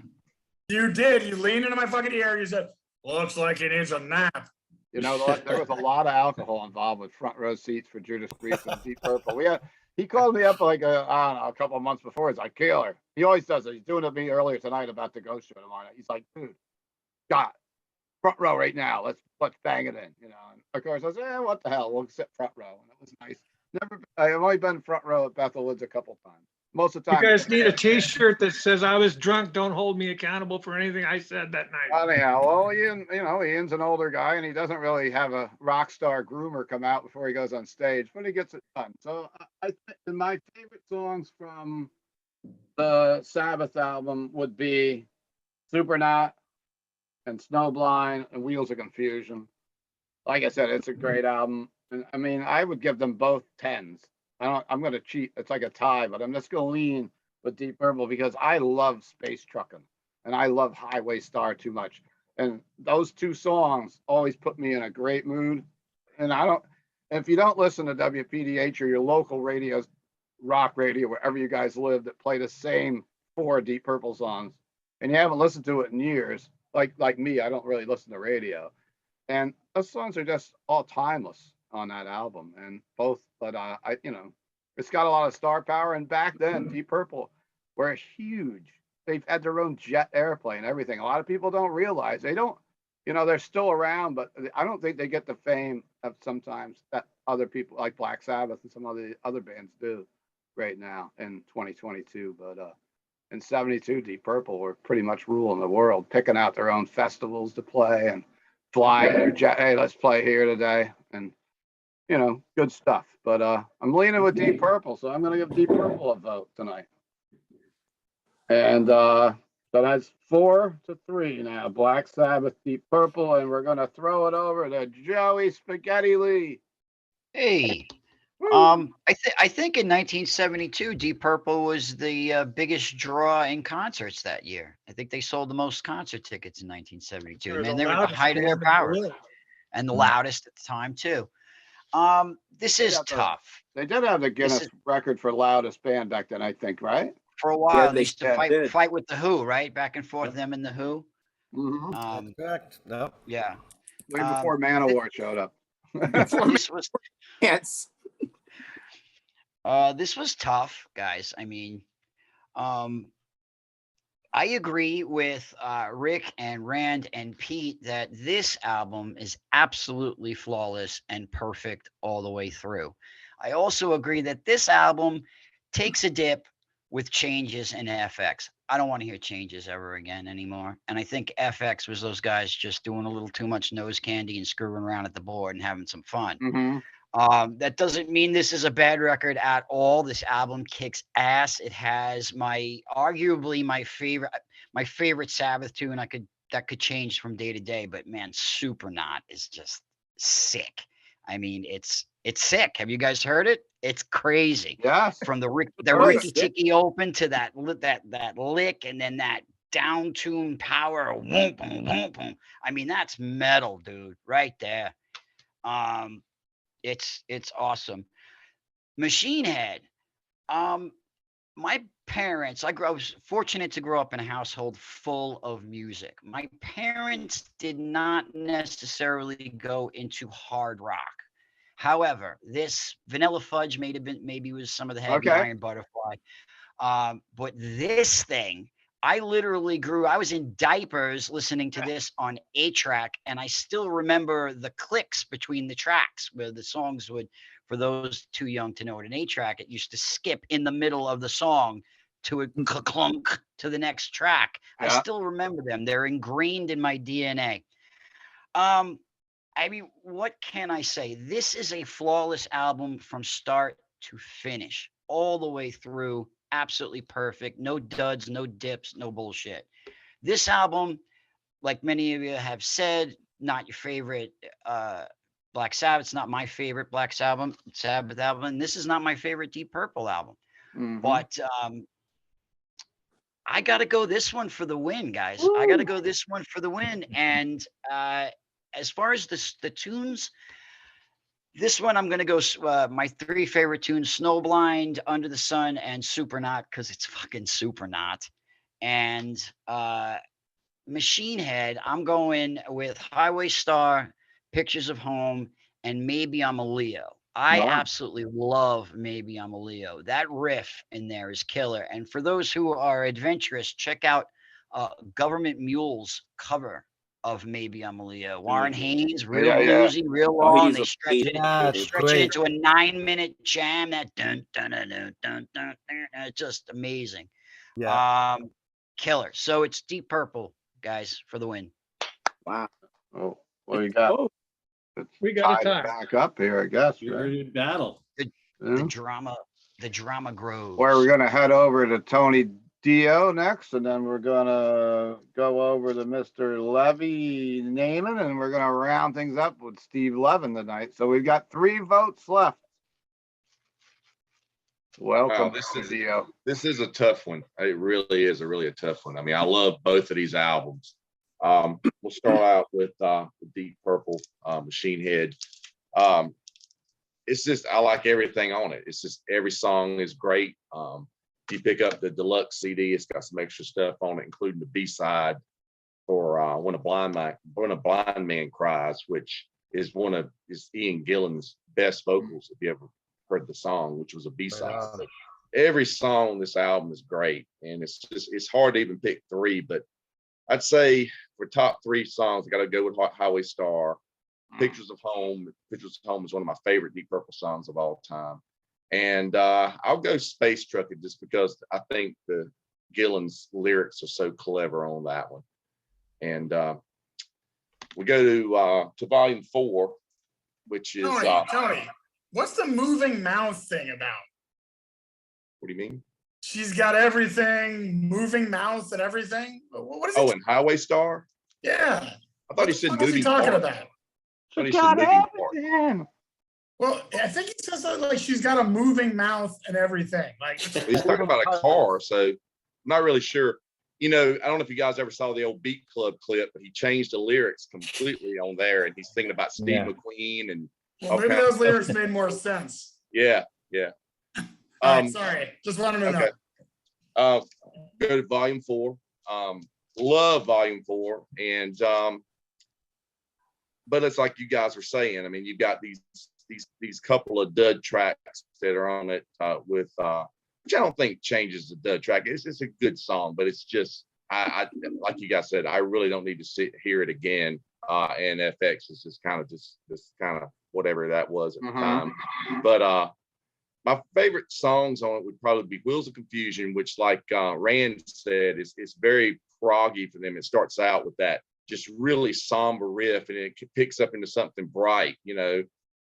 You did. You leaned into my fucking ear. You said, looks like he needs a nap. There was a lot of alcohol involved with front row seats for Judas Priest and Deep Purple. He called me up like a couple of months before. He's like, Keeler. He always does it. He's doing it to me earlier tonight about the Ghost Show tomorrow night. He's like, dude, God, front row right now. Let's bang it in. And of course, I said, what the hell? We'll sit front row, and it was nice. I've only been front row at Bethel Woods a couple times. Most of the You time. guys need a T-shirt that says "I was drunk. Don't hold me accountable for anything I said that night." Anyhow, well, Ian's an older guy, and he doesn't really have a rock star groomer come out before he goes on stage, but he gets it done. So I think my favorite songs from the Sabbath album would be Supernaut and Snowblind and Wheels of Confusion. Like I said, it's a great album. And I mean, I would give them both 10s. I'm going to cheat. It's like a tie, but I'm just going to lean with Deep Purple because I love Space Truckin' and I love Highway Star too much. And those two songs always put me in a great mood. And if you don't listen to WPDH or your local radios, rock radio, wherever you guys live, that play the same 4 Deep Purple songs, and you haven't listened to it in years, like me, I don't really listen to radio. And those songs are just all timeless on that album. And both, but it's got a lot of star power. And back then, Deep Purple were huge. They've had their own jet airplane and everything. A lot of people don't realize they don't, they're still around, but I don't think they get the fame of sometimes that other people like Black Sabbath and some of the other bands do right now in 2022. But in 72, Deep Purple were pretty much ruling the world, picking out their own festivals to play and flying their jet. Hey, let's play here today. And, good stuff. But I'm leaning with Deep Purple, so I'm going to give Deep Purple a vote tonight. And so that's 4-3 now. Black Sabbath, Deep Purple, and we're going to throw it over to Joey Spaghetti Lee. Hey, I think in 1972, Deep Purple was the biggest draw in concerts that year. I think they sold the most concert tickets in 1972. They're Man, the they were at the loudest height of their band in the power world. and the loudest at the time too. This is tough. They did have the Guinness record for loudest band back then, I think, right? For a while, Yeah, they used to did. fight with the Who, right? Back and forth, them and the Who. Mm-hmm. That's correct. No. Yeah. Way before Manowar showed up. This was Yes. this was tough, guys. I mean, I agree with Rick and Rand and Pete that this album is absolutely flawless and perfect all the way through. I also agree that this album takes a dip with Changes and FX. I don't want to hear Changes ever again anymore. And I think FX was those guys just doing a little too much nose candy and screwing around at the board and having some fun. That doesn't mean this is a bad record at all. This album kicks ass. It has arguably my favorite Sabbath tune. That could change from day to day, but man, Supernaut is just sick. I mean, it's sick. Have you guys heard it? It's crazy. Yes. From the Very Ricky Ticky open to that lick, and then that down tune power. Whoom, boom, boom, boom. I mean, that's metal, dude, right there. It's awesome. Machine Head. My parents, I was fortunate to grow up in a household full of music. My parents did not necessarily go into hard rock. However, this Vanilla Fudge maybe was some of the heavy Iron Butterfly. But this thing, I literally I was in diapers listening to this on 8-track, and I still remember the clicks between the tracks where the songs would, for those too young to know what an 8-track, it used to skip in the middle of the song to a clunk to the next track. I still remember them. They're ingrained in my DNA. I mean, what can I say? This is a flawless album from start to finish, all the way through. Absolutely perfect. No duds, no dips, no bullshit. This album, like many of you have said, not your favorite Black Sabbath. It's not my favorite Black Sabbath album. And this is not my favorite Deep Purple album. But I got to go this one for the win, guys. Woo! I got to go this one for the win. And as far as the tunes, this one I'm going to go my 3 favorite tunes: Snowblind, Under the Sun, and Supernaut, because it's fucking Supernaut. And Machine Head, I'm going with Highway Star, Pictures of Home, and Maybe I'm a Leo. I absolutely love Maybe I'm a Leo. That riff in there is killer. And for those who are adventurous, check out Government Mule's cover of Maybe I'm a Leo. Warren Haynes, real bluesy, real long. They stretch it into a 9-minute jam. That dun dun dun dun dun dun, dun, just amazing. Killer. So it's Deep Purple, guys, for the win. Wow. Oh, what do you got? We got a tie. Back up here, I guess. Good battle. The drama grows. Where we're gonna head over to Tony Dio next, and then we're gonna go over to Mr. Levi Naaman, and we're gonna round things up with Steve Levin tonight. So we've got 3 votes left. Welcome, Dio. This is a tough one. It really is a tough one. I mean, I love both of these albums. We'll start out with Deep Purple, Machine Head. It's just, I like everything on it. It's just, every song is great. If you pick up the deluxe CD, it's got some extra stuff on it, including the B-side for When a Blind Man Cries, which is Ian Gillan's best vocals, if you ever heard the song, which was a B-side. But every song on this album is great, and it's hard to even pick 3, but I'd say for top 3 songs, I got to go with Highway Star. Pictures of Home is one of my favorite Deep Purple songs of all time. And I'll go Space Trucker, just because I think the Gillan's lyrics are so clever on that one. And we go to Volume 4, which is Tony, what's the moving mouth thing about? What do you mean? She's got everything, moving mouth and everything. What is it? Oh, and Highway Star? Yeah. I thought he said moving. What's he talking about? She got everything. Well, I think he says that like she's got a moving mouth and everything. Like he's talking about a car, so I'm not really sure. You know, I don't know if you guys ever saw the old Beat Club clip, but he changed the lyrics completely on there, and he's thinking about Steve McQueen and. Well, maybe those lyrics made more sense. Yeah. All right, sorry, just wanted to know. Go to Volume 4. Love Volume 4, and but it's like you guys were saying. I mean, you've got these couple of dud tracks that are on it with which I don't think changes the dud track. It's a good song, but it's just I like you guys said, I really don't need to hear it again. And FX is just kind of whatever that was at the time. But my favorite songs on it would probably be Wheels of Confusion, which, like Rand said, is very proggy for them. It starts out with that just really somber riff, and it picks up into something bright, and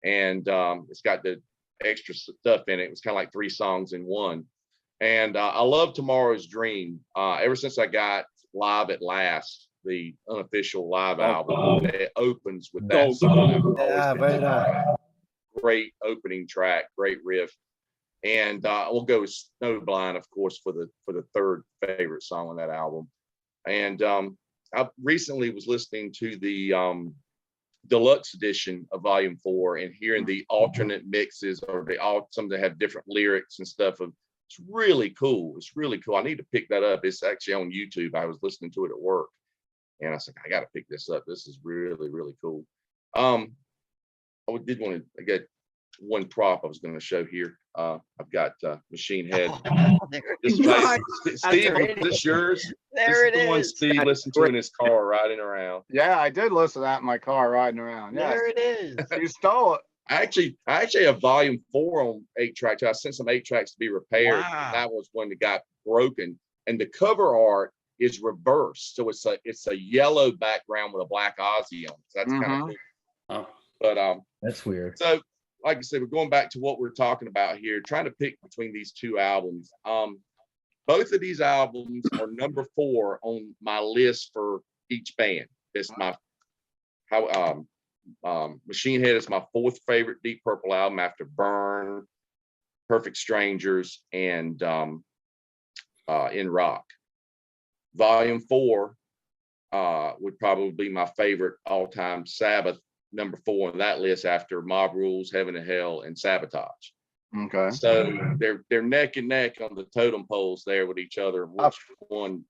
it's got the extra stuff in it. It was kind of like 3 songs in one. And I love Tomorrow's Dream. Ever since I got Live at Last, the unofficial live album, it opens with that song. Great opening track, great riff. And we'll go with Snowblind, of course, for the third favorite song on that album. And I recently was listening to the deluxe edition of Volume 4 and hearing the alternate mixes, or some that have different lyrics and stuff. It's really cool. It's really cool. I need to pick that up. It's actually on YouTube. I was listening to it at work, and I was like, I got to pick this up. This is really, really cool. I did want to get one prop I was going to show here. I've got Machine Head. Steve, is this yours? There it is. The one Steve listened to in his car riding around. Yeah, I did listen to that in my car riding around. Yeah, there it is. You stole it. I actually have Volume 4 on 8-track. I sent some 8-tracks to be repaired. Wow. That was one that got broken, and the cover art is reversed, so it's a yellow background with a black Ozzy on it. So that's kind of cool. Oh. But That's weird. So, like I said, we're going back to what we're talking about here, trying to pick between these 2 albums. Both of these albums are number 4 on my list for each band. It's Machine Head is my 4th favorite Deep Purple album after Burn, Perfect Strangers, and In Rock. Volume 4 would probably be my favorite all-time Sabbath, number 4 on that list after Mob Rules, Heaven and Hell, and Sabotage. Okay. So they're neck and neck on the totem poles there with each other. Which one?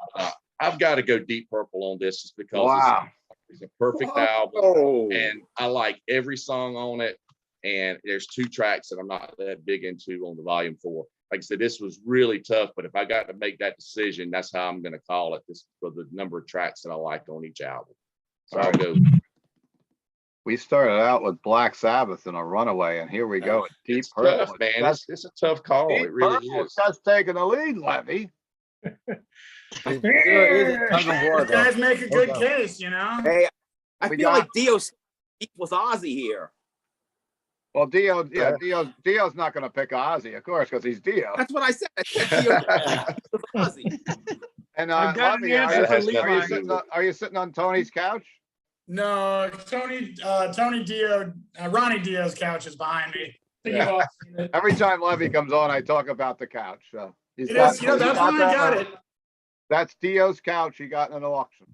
I've got to go Deep Purple on this, just because it's a perfect album, and I like every song on it. And there's 2 tracks that I'm not that big into on the Volume 4. Like I said, this was really tough, but if I got to make that decision, that's how I'm going to call it. This for the number of tracks that I like on each album. So I'll go. We started out with Black Sabbath and A Runaway, and here we go with Deep Purple. Tough, man. It's a tough call. It really is. Just taking the lead, Levy. You guys make a good case, Hey, I feel like Dio's with Ozzy here. Well, Dio's not going to pick Ozzy, of course, because he's Dio. That's what I said. I said Dio with Ozzy. And I've got an answer for Levi. Are you sitting on Tony's couch? No, Ronnie Dio's couch is behind me. Every time Levy comes on, I talk about the couch. So that's why I got it. That's Dio's couch he got in an auction.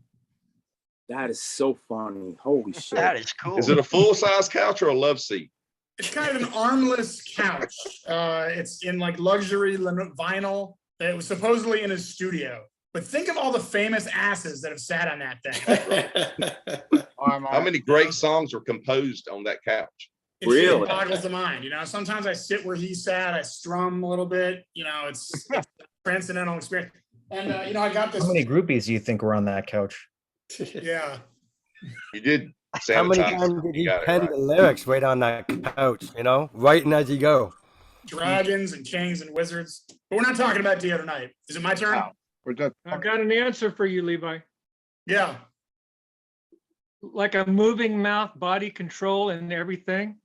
That is so funny. Holy shit. That is cool. Is it a full-size couch or a love seat? It's kind of an armless couch. It's in like luxury vinyl. It was supposedly in his studio. But think of all the famous asses that have sat on that thing. How many great songs were composed on that couch? It boggles the mind. Sometimes I sit where he sat. I strum a little bit. It's a transcendental experience. And I got this. How many groupies do you think were on that couch? Yeah. You did. How many times did he pen the lyrics right on that couch? Writing as you go. Dragons and kings and wizards. But we're not talking about Dio tonight. Is it my turn? No. I've got an answer for you, Levi. Yeah. Like a moving mouth, body control, and everything.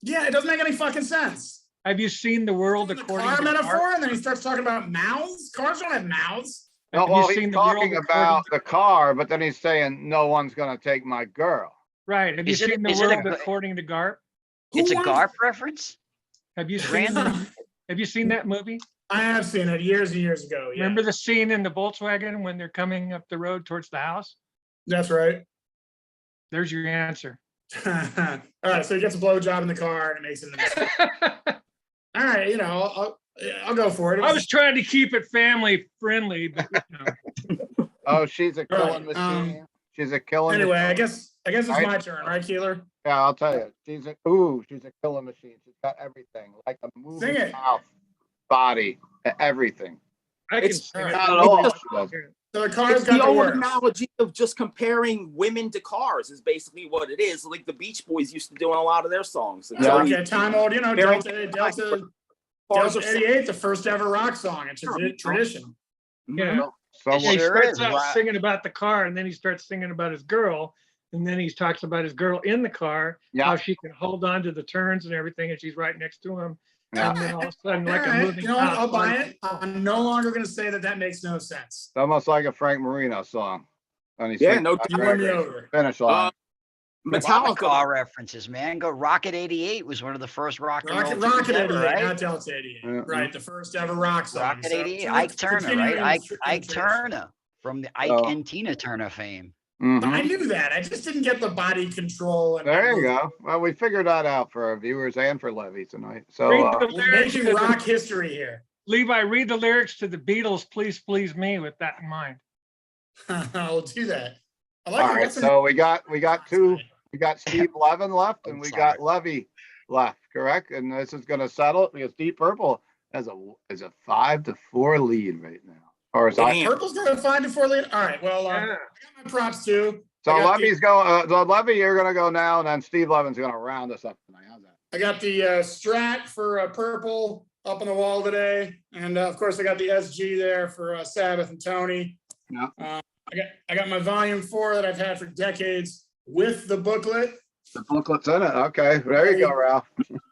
Yeah, it doesn't make any fucking sense. Have you seen The World According to Car metaphor, Art? and then he starts talking about mouths. Cars don't have mouths. No, well, he's talking about the car, but then he's saying no one's going to take my girl. Right. Have you seen The World According to Garp? It's a Garp reference? Have you seen that movie? I have seen it years and years ago. Yeah. Remember the scene in the Volkswagen when they're coming up the road towards the house? That's right. There's your answer. All right, so he gets a blowjob in the car and it makes it in the All right, I'll go for it. I was trying to keep it family friendly, but Oh, she's a killing machine. She's a killing Anyway, machine. I guess it's my turn, right, Keeler? Yeah, I'll tell you. She's a killing machine. She's got everything, like a moving mouth, body, everything. I can sing it. Not at all. So the car's It's got the the old works. analogy of just comparing women to cars is basically what it is, like the Beach Boys used to do in a lot of their songs. Okay, time old, Delta Bars of 88, the first ever rock song. It's a tradition. Yeah. So Yeah, he Sure starts is, out right. singing about the car, and then he starts singing about his girl, and then he talks about his girl in the car, Yeah. how she can hold on to the turns and everything, and she's right next to him. Yeah. And then all of a sudden, like All a right, moving you know what? top, I'll buy it. I'm no longer going to say that makes no sense. It's almost like a Frank Marino song. And he's Yeah, singing no about You won me the over. finish line. A lot of Metallica. car references, man. Go Rocket 88 was one of the first rock and roll Rocket, tunes Rocket ever, 88, right? not Delta 88. Yeah. Right, the first ever rock song. Rocket So, 88, so Ike it's Turner, continuing right? the Ike tradition. Turner from the Ike Oh. and Tina Turner fame. But I Mhm. knew that. I just didn't get the body control. And There you go. Well, we figured that out for our viewers and for Levy tonight. So Read the We're lyrics making to rock the, history here. Levi, read the lyrics to the Beatles, Please Please Me, with that in mind. I'll do that. I all like it. right, What's so we got two. We got Steve Levin left, and we got Levy left, correct? And this is going to settle it because Deep Purple has a 5-4 lead right now. Or is Damn. Purple's got a 5-4 lead. All right. Well, I Yeah. got my props too. so I got Levy's going. So Levy, you're going to go now, and then Steve Levin's going to round us up tonight. How's that? I got the Strat for Purple up on the wall today, and of course I got the SG there for Sabbath and Tony. Yeah. I got my Volume 4 that I've had for decades with the booklet, The booklet's in it. Okay, there you go, Ralph.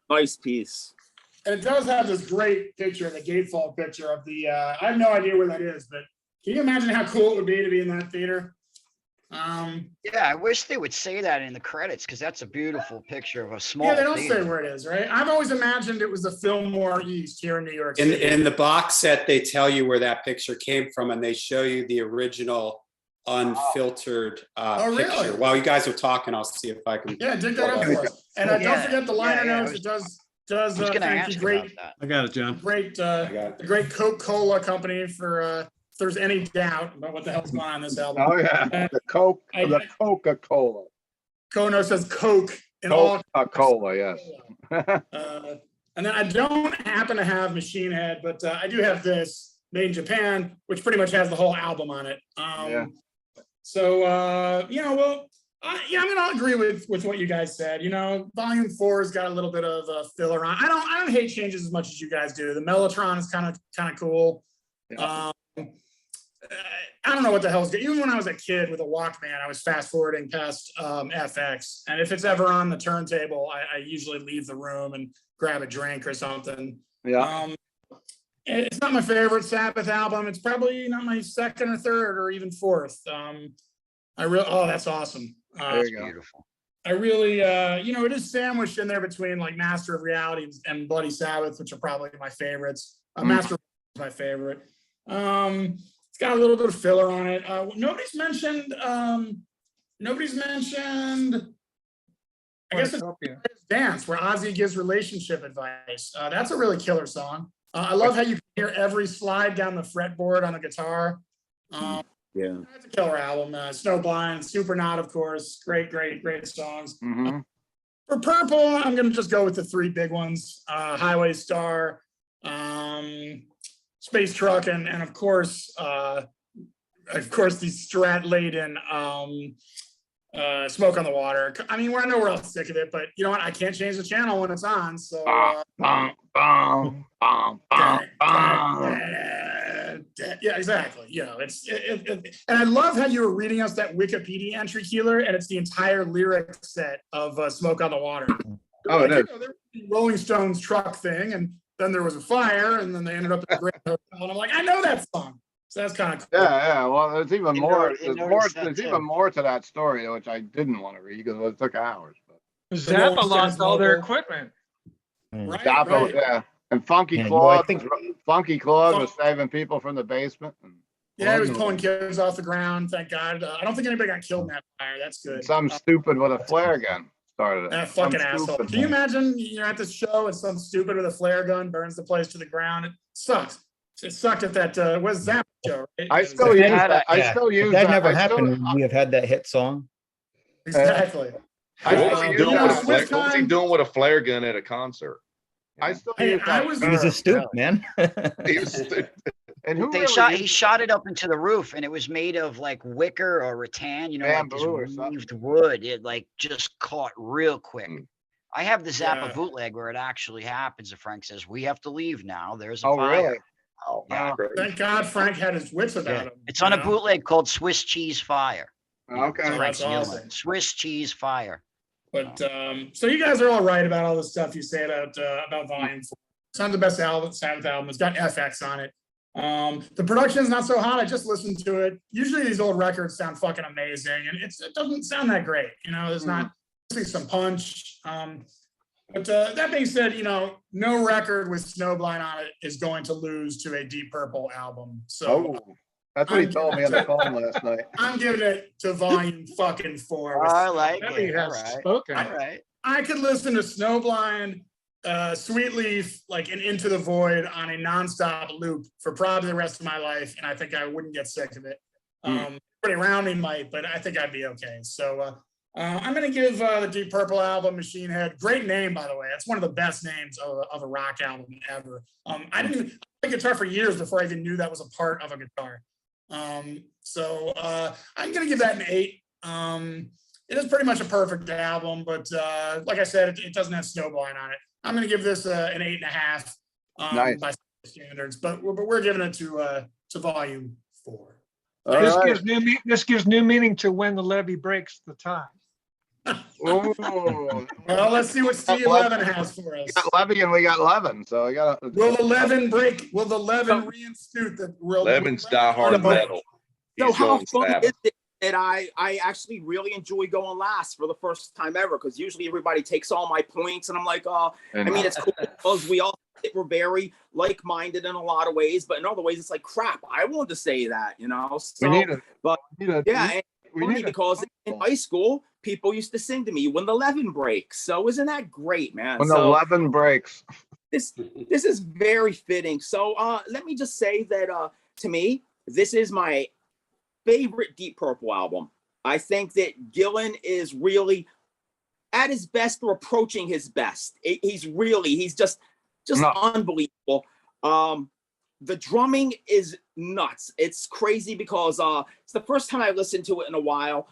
Nice piece. and it does have this great picture, the gatefold picture of the. I have no idea where that is, but can you imagine how cool it would be to be in that theater? Yeah, I wish they would say that in the credits because that's a beautiful picture of a small Yeah, they don't theater. say where it is, right? I've always imagined it was the Fillmore East here in New York In, City. in the box set, they tell you where that picture came from, and they show you the original unfiltered Oh, really? picture. While you guys are talking, I'll see if I can. Yeah, dig that up for us. And don't Yeah, forget the liner yeah, notes. I It does I was going to thank ask you. about Great, that. I got it, John. great, I got the great Coca-Cola company for if there's any doubt about what the hell's going on in this album. Oh yeah, the Coca-Cola. Kono says Coke in all. Coca-Cola, yes. And then I don't happen to have Machine Head, but I do have this made in Japan, which pretty much has the whole album on it. Yeah. So well, I'm gonna agree with what you guys said. Volume 4's got a little bit of filler on. I don't hate changes as much as you guys do. The Mellotron is kind of cool. Yeah. I don't know what the hell's good. Even when I was a kid with a Walkman, I was fast forwarding past FX, and if it's ever on the turntable, I usually leave the room and grab a drink or something. Yeah. It's not my favorite Sabbath album. It's probably not my second or third or even fourth. That's awesome. There you go. Beautiful. I really, it is sandwiched in there between like Master of Reality and Bloody Sabbath, which are probably my favorites. Master of Reality is my favorite. It's got a little bit of filler on it. Nobody's mentioned. I guess it's Dance, where Ozzy gives relationship advice. That's a really killer song. I love how you can hear every slide down the fretboard on the guitar. Yeah. It's a killer album. Snowblind, Supernaut, of course. Great songs. Mm-hmm. For Purple, I'm going to just go with the three big ones. Highway Star, Space Truck, and of course, the Strat-laden Smoke on the Water. I mean, I know we're all sick of it, but you know what? I can't change the channel when it's on. So, yeah, exactly. And I love how you were reading us that Wikipedia entry, Keeler, and it's the entire lyric set of Smoke on the Water. Oh, it is. There was the Rolling Stones truck thing, and then there was a fire, and then they ended up at the Grand Hotel, and I'm like, I know that song. So that's kind of cool. Yeah. Well, there's even more. noticed that There's too. even more to that story, which I didn't want to read because it took hours. But Zappa lost all their equipment. Right, Zappa, right. yeah. And Funky Yeah, Claude, I think- Funky Claude was saving people from the basement. Yeah, he was pulling kids off the ground. Thank God. I don't think anybody got killed in that fire. That's good. Some stupid with a flare gun started it. That Some fucking asshole. stupid Can you one. imagine you're at this show and some stupid with a flare gun burns the place to the ground? It sucks. It sucked at that was Zappa show, right? I It was- still use had that. I Yeah. still use If that that. never I still- happened, would we have had that hit song? Exactly. I What still was he use doing that. with a flare? Swift What was he time. doing with a flare gun at a concert? I still Hey, use I that. was- He was a term. stoop, man. He was stupid. And who He really shot it up into the roof, and it was made of like wicker or rattan, like this Bamboo or something. weaved wood. It like just caught real quick. I have the Zappa Yeah. bootleg where it actually happens. And Frank says, "We have to leave now. There's a Oh, fire." really? Oh, Yeah. great. Thank God Frank had his wits about Yeah. him. It's you on a know? bootleg called Swiss Cheese Fire. You know, Okay. it's Oh, Frank that's Newman. awesome. Swiss Cheese Fire. But so you guys are all right about all the stuff you say about Volume 4. It's not the best Sabbath album. It's got FX on it. The production is not so hot. I just listened to it. Usually these old records sound fucking amazing, and it doesn't sound that great. You know, there's not some punch. But that being said, you know, no record with Snowblind on it is going to lose to a Deep Purple album. So Oh, that's what he told me on the phone last night. I'm giving it to Volume fucking 4. I like He it. All has right. spoken. All right. I could listen to Snowblind, Sweet Leaf, like an Into the Void on a nonstop loop for probably the rest of my life, and I think I wouldn't get sick of it. Everybody around me might, but I think I'd be okay. So I'm going to give the Deep Purple album Machine Head. Great name, by the way. It's one of the best names of a rock album ever. I didn't even play guitar for years before I even knew that was a part of a guitar. So I'm going to give that an 8. It is pretty much a perfect album, but like I said, it doesn't have Snowblind on it. I'm going to give this an 8.5 Nice. by standards, but we're giving it to Volume 4. This All gives this gives new meaning to when the levee breaks the tie. Ooh. Well, let's see what Steve Levin has for us. We got Levy and we got Levin, so we got. Will the Levin break? Will the Levin reinstitute the real? Levin's Die Hard Metal. So He's how going fun Sabbath. is it that I actually really enjoy going last for the first time ever? Because usually everybody takes all my points, and I'm like, oh, I mean, it's cool because we all we're very like-minded in a lot of ways, but in other ways, it's like crap. I wanted to say that, you know. So, We need a. but we need a- yeah, and we funny need a- because in high school, people used to sing to me when the Levin breaks. So isn't that great, man? When the So Levin breaks. this is very fitting. So let me just say that to me, this is my favorite Deep Purple album. I think that Gillan is really at his best or approaching his best. He's just unbelievable. The drumming is nuts. It's crazy because it's the first time I listened to it in a while.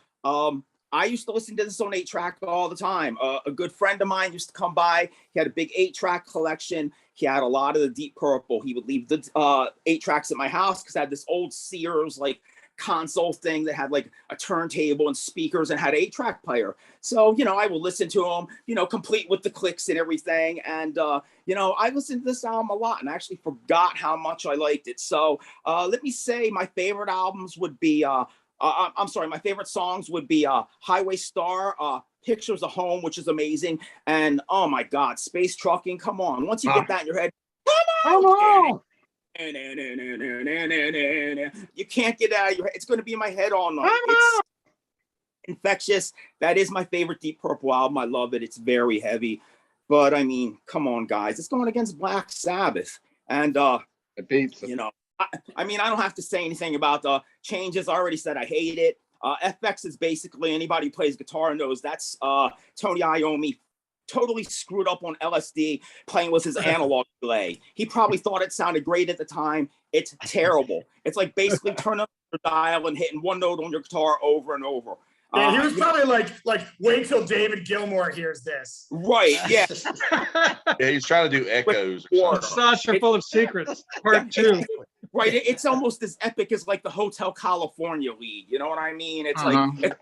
I used to listen to this on 8-track all the time. A good friend of mine used to come by. He had a big 8-track collection. He had a lot of the Deep Purple. He would leave the 8 tracks at my house because I had this old Sears like console thing that had like a turntable and speakers and had an 8-track player. So, you know, I will listen to them, you know, complete with the clicks and everything. And, you know, I listened to this album a lot and I actually forgot how much I liked it. So let me say my favorite albums would be, my favorite songs would be Highway Star, Pictures of Home, which is amazing. And oh my God, Space Trucking. Come on. Once you get that in your head, come on. You can't get out of your head. It's going to be in my head all night. It's infectious. That is my favorite Deep Purple album. I love it. It's very heavy. But I mean, come on, guys. It's going against Black Sabbath. And it beats. You know, I mean, I don't have to say anything about the changes. I already said I hate it. FX is basically anybody who plays guitar knows that's Tony Iommi totally screwed up on LSD playing with his analog delay. He probably thought it sounded great at the time. It's terrible. It's like basically turning up your dial and hitting one note on your guitar over and over. Yeah, he was probably like, wait till David Gilmour hears this. Right, yeah. Yeah, he's trying to do echoes. Sasha full of secrets, part 2. Right, it's almost as epic as like the Hotel California lead. You know what I mean? It's like,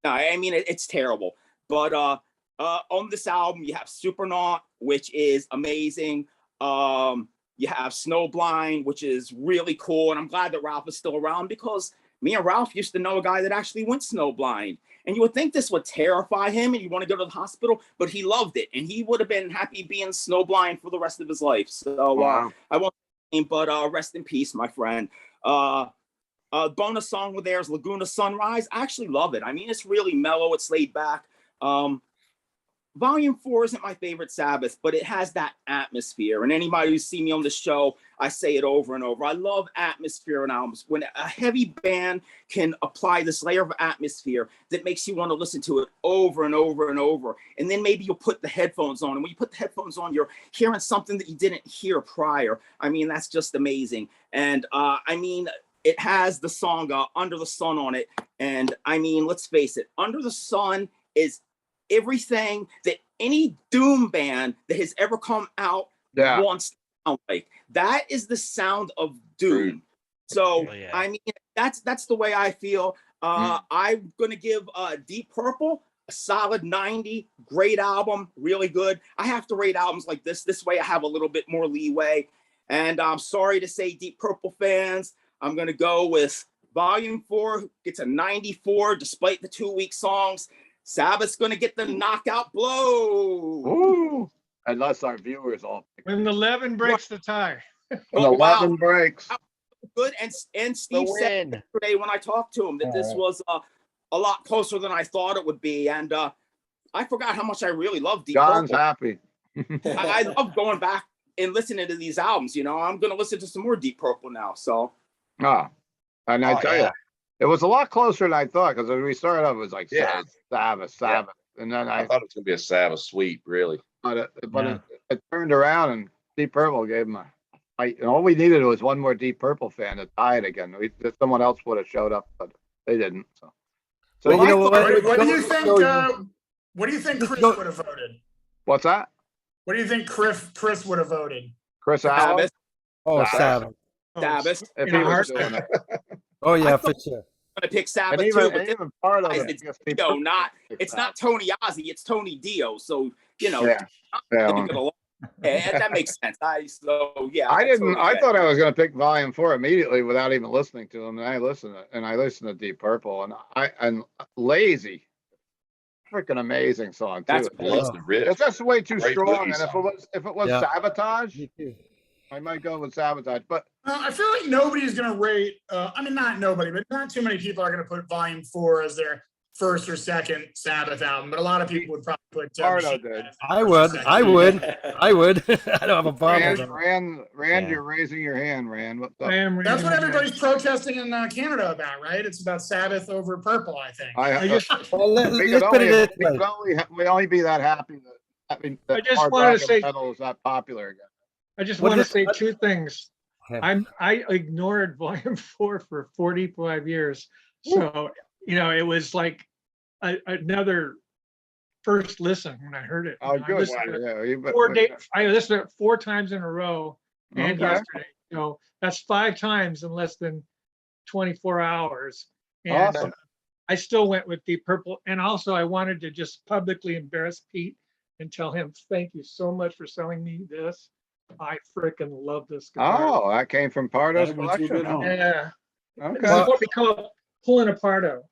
it's terrible. But on this album, you have Supernaut, which is amazing. You have Snowblind, which is really cool. And I'm glad that Ralph is still around because me and Ralph used to know a guy that actually went snowblind. And you would think this would terrify him and you want to go to the hospital, but he loved it. And he would have been happy being snowblind for the rest of his life. So wow. I won't name, but rest in peace, my friend. Bonus song with theirs, Laguna Sunrise. I actually love it. I mean, it's really mellow. It's laid back. Volume 4 isn't my favorite Sabbath, but it has that atmosphere. And anybody who's seen me on the show, I say it over and over. I love atmosphere in albums. When a heavy band can apply this layer of atmosphere that makes you want to listen to it over and over and over. And then maybe you'll put the headphones on. And when you put the headphones on, you're hearing something that you didn't hear prior. I mean, that's just amazing. And I mean, it has the song Under the Sun on it. And I mean, let's face it, Under the Sun is everything that any doom band that has ever come out Yeah. wants to sound like. That is the sound of doom. So Oh, yeah. I mean, that's the way I feel. I'm gonna give Deep Purple a solid 90. Great album, really good. I have to rate albums like this. This way I have a little bit more leeway. And I'm sorry to say, Deep Purple fans, I'm gonna go with Volume 4 gets a 94 despite the 2 weak songs. Sabbath's gonna get the knockout blow. Ooh. Unless our viewers all When the Levin breaks the tie. when the Wow. weapon breaks. Good. And Steve said win. yesterday when I talked to him that this was a lot closer than I thought it would be. And I forgot how much I really love Deep John's Purple. happy. I love going back and listening to these albums. You know, I'm gonna listen to some more Deep Purple now. So Ah, and I Oh, tell yeah. you, it was a lot closer than I thought because when we started off, it was like Yeah. Sabbath, and then I thought it was gonna be a Sabbath sweep, really. but Yeah. it turned around and Deep Purple gave him a fight, and all we needed was one more Deep Purple fan to tie it again. Someone else would have showed up, but they didn't. So Well, you know What, what? what do you Go- think? go- What do you think Just Chris go- would have voted? what's that? What do you think Chris would have voted? Chris Allen? Sabbath, Oh, Sabbath. Sabbath. Sabbath. If In he a was heartbeat. doing it. Oh yeah, I for thought- sure. I'm gonna pick Sabbath And too, even, but and even part of it. it's just Dio, Deep Purple not picked it's Sabbath. not Tony Ozzy, it's Tony Dio. So you know, Yeah. Yeah. that makes sense. I I didn't. totally I get thought it. I was going to pick Volume 4 immediately without even listening to him. And I listened to Deep Purple, and Lazy, freaking amazing song too. That's I love the riff. It's just way too Great strong. boogie And song. if it was Yeah. Sabotage, Me too. I might go with Sabotage. But I feel like nobody's going to rate. I mean, not nobody, but not too many people are going to put Volume 4 as their first or second Sabbath album. But a lot of people would probably put. Pardo Machine did. Head as I their would. first or I second. would. I would. I don't have a problem with that. Rand, Yeah. you're raising your hand, Rand. What's up? I am That's what reading it. everybody's protesting in Canada about, right? It's about Sabbath over Purple, I think. I just Well, we let's could put it only, this we way. could only be that happy that I just hard wanted to rock and say- metal is that popular again. I just Well, want to just- say two things. Yeah. I ignored Volume 4 for 45 years. So, it was like another first listen when I heard it. Oh, I good. listened to it Yeah, 4 days. I listened to it 4 times in a row and Okay. yesterday. So that's 5 times in less than 24 hours. And Awesome. I still went with Deep Purple. And also I wanted to just publicly embarrass Pete and tell him, thank you so much for selling me this. I freaking love this guitar. Oh, that came from Pardo's That went to a collection. good home. Yeah. Okay. This is what we call pulling a Pardo.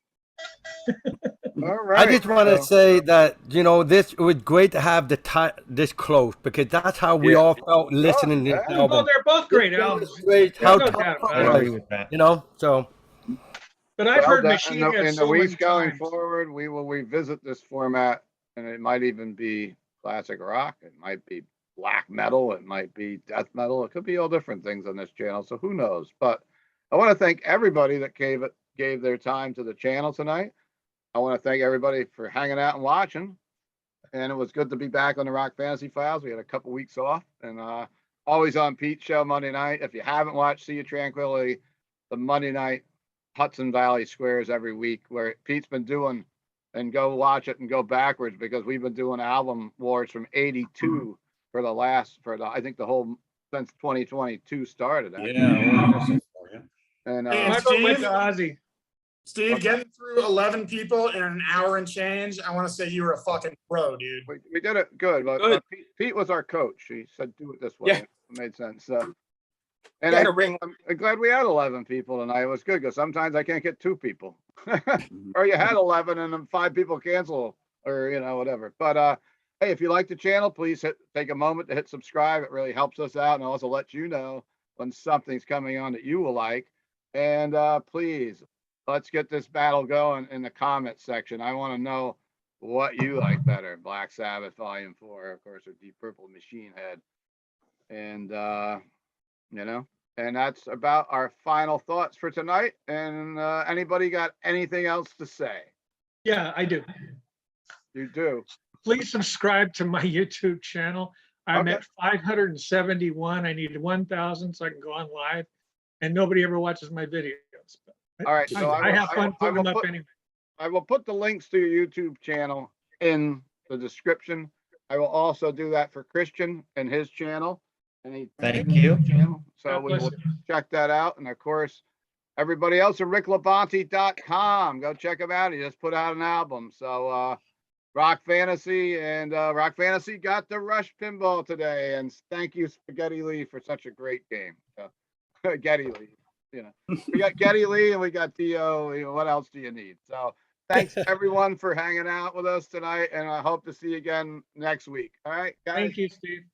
All I right. just want to So- say that this it was great to have this close because that's how we Yeah. all felt listening to this yeah. Oh, album. they're both great It albums. demonstrates how No tough doubt it about I it. was, agree with that. So But I've Well, heard that- Machine Head in the so many weeks going times. forward, we will revisit this format, and it might even be classic rock. It might be black metal. It might be death metal. It could be all different things on this channel. So who knows? But I want to thank everybody that gave their time to the channel tonight. I want to thank everybody for hanging out and watching. And it was good to be back on the Rock Fantasy Files. We had a couple weeks off, and always on Pete's show Monday night. If you haven't watched See You Tranquility, the Monday night Hudson Valley Squares every week, where Pete's been doing, and go watch it and go backwards because we've been doing album wars from '82 I think the whole since 2022 started. Actually. Yeah. And Hey, I it's vote with Steve. Ozzy. Steve, getting through 11 people in an hour and change, I want to say you were a fucking pro, dude. we did it good. But Good. Pete was our coach. He said, "Do it this way." Yeah. It made sense. So, and Got a ring. I'm glad we had 11 people tonight. It was good because sometimes I can't get 2 people, or you had 11 and then 5 people cancel, or whatever. But hey, if you like the channel, please take a moment to hit subscribe. It really helps us out, and also let you know when something's coming on that you will like. And please, let's get this battle going in the comment section. I want to know what you like better: Black Sabbath Volume 4, of course, or Deep Purple Machine Head. And and that's about our final thoughts for tonight. And anybody got anything else to say? Yeah, I do. You do. Please subscribe to my YouTube channel. I'm Okay. at 571. I need 1,000 so I can go on live. And nobody ever watches my videos. But All right, so I have fun putting them up anyway. I will put the links to your YouTube channel in the description. I will also do that for Christian and his channel. And Thank you. So God we bless will you. check that out. And of course, everybody else at ricklabonte.com. Go check him out. He just put out an album. So Rock Fantasy and Rock Fantasy got the Rush pinball today. And thank you, Spaghetti Lee, for such a great game. Getty Lee. You know, we got Getty Lee and we got Dio. You know, what else do you need? So thanks everyone for hanging out with us tonight. And I hope to see you again next week. All right, guys. Thank you, Steve.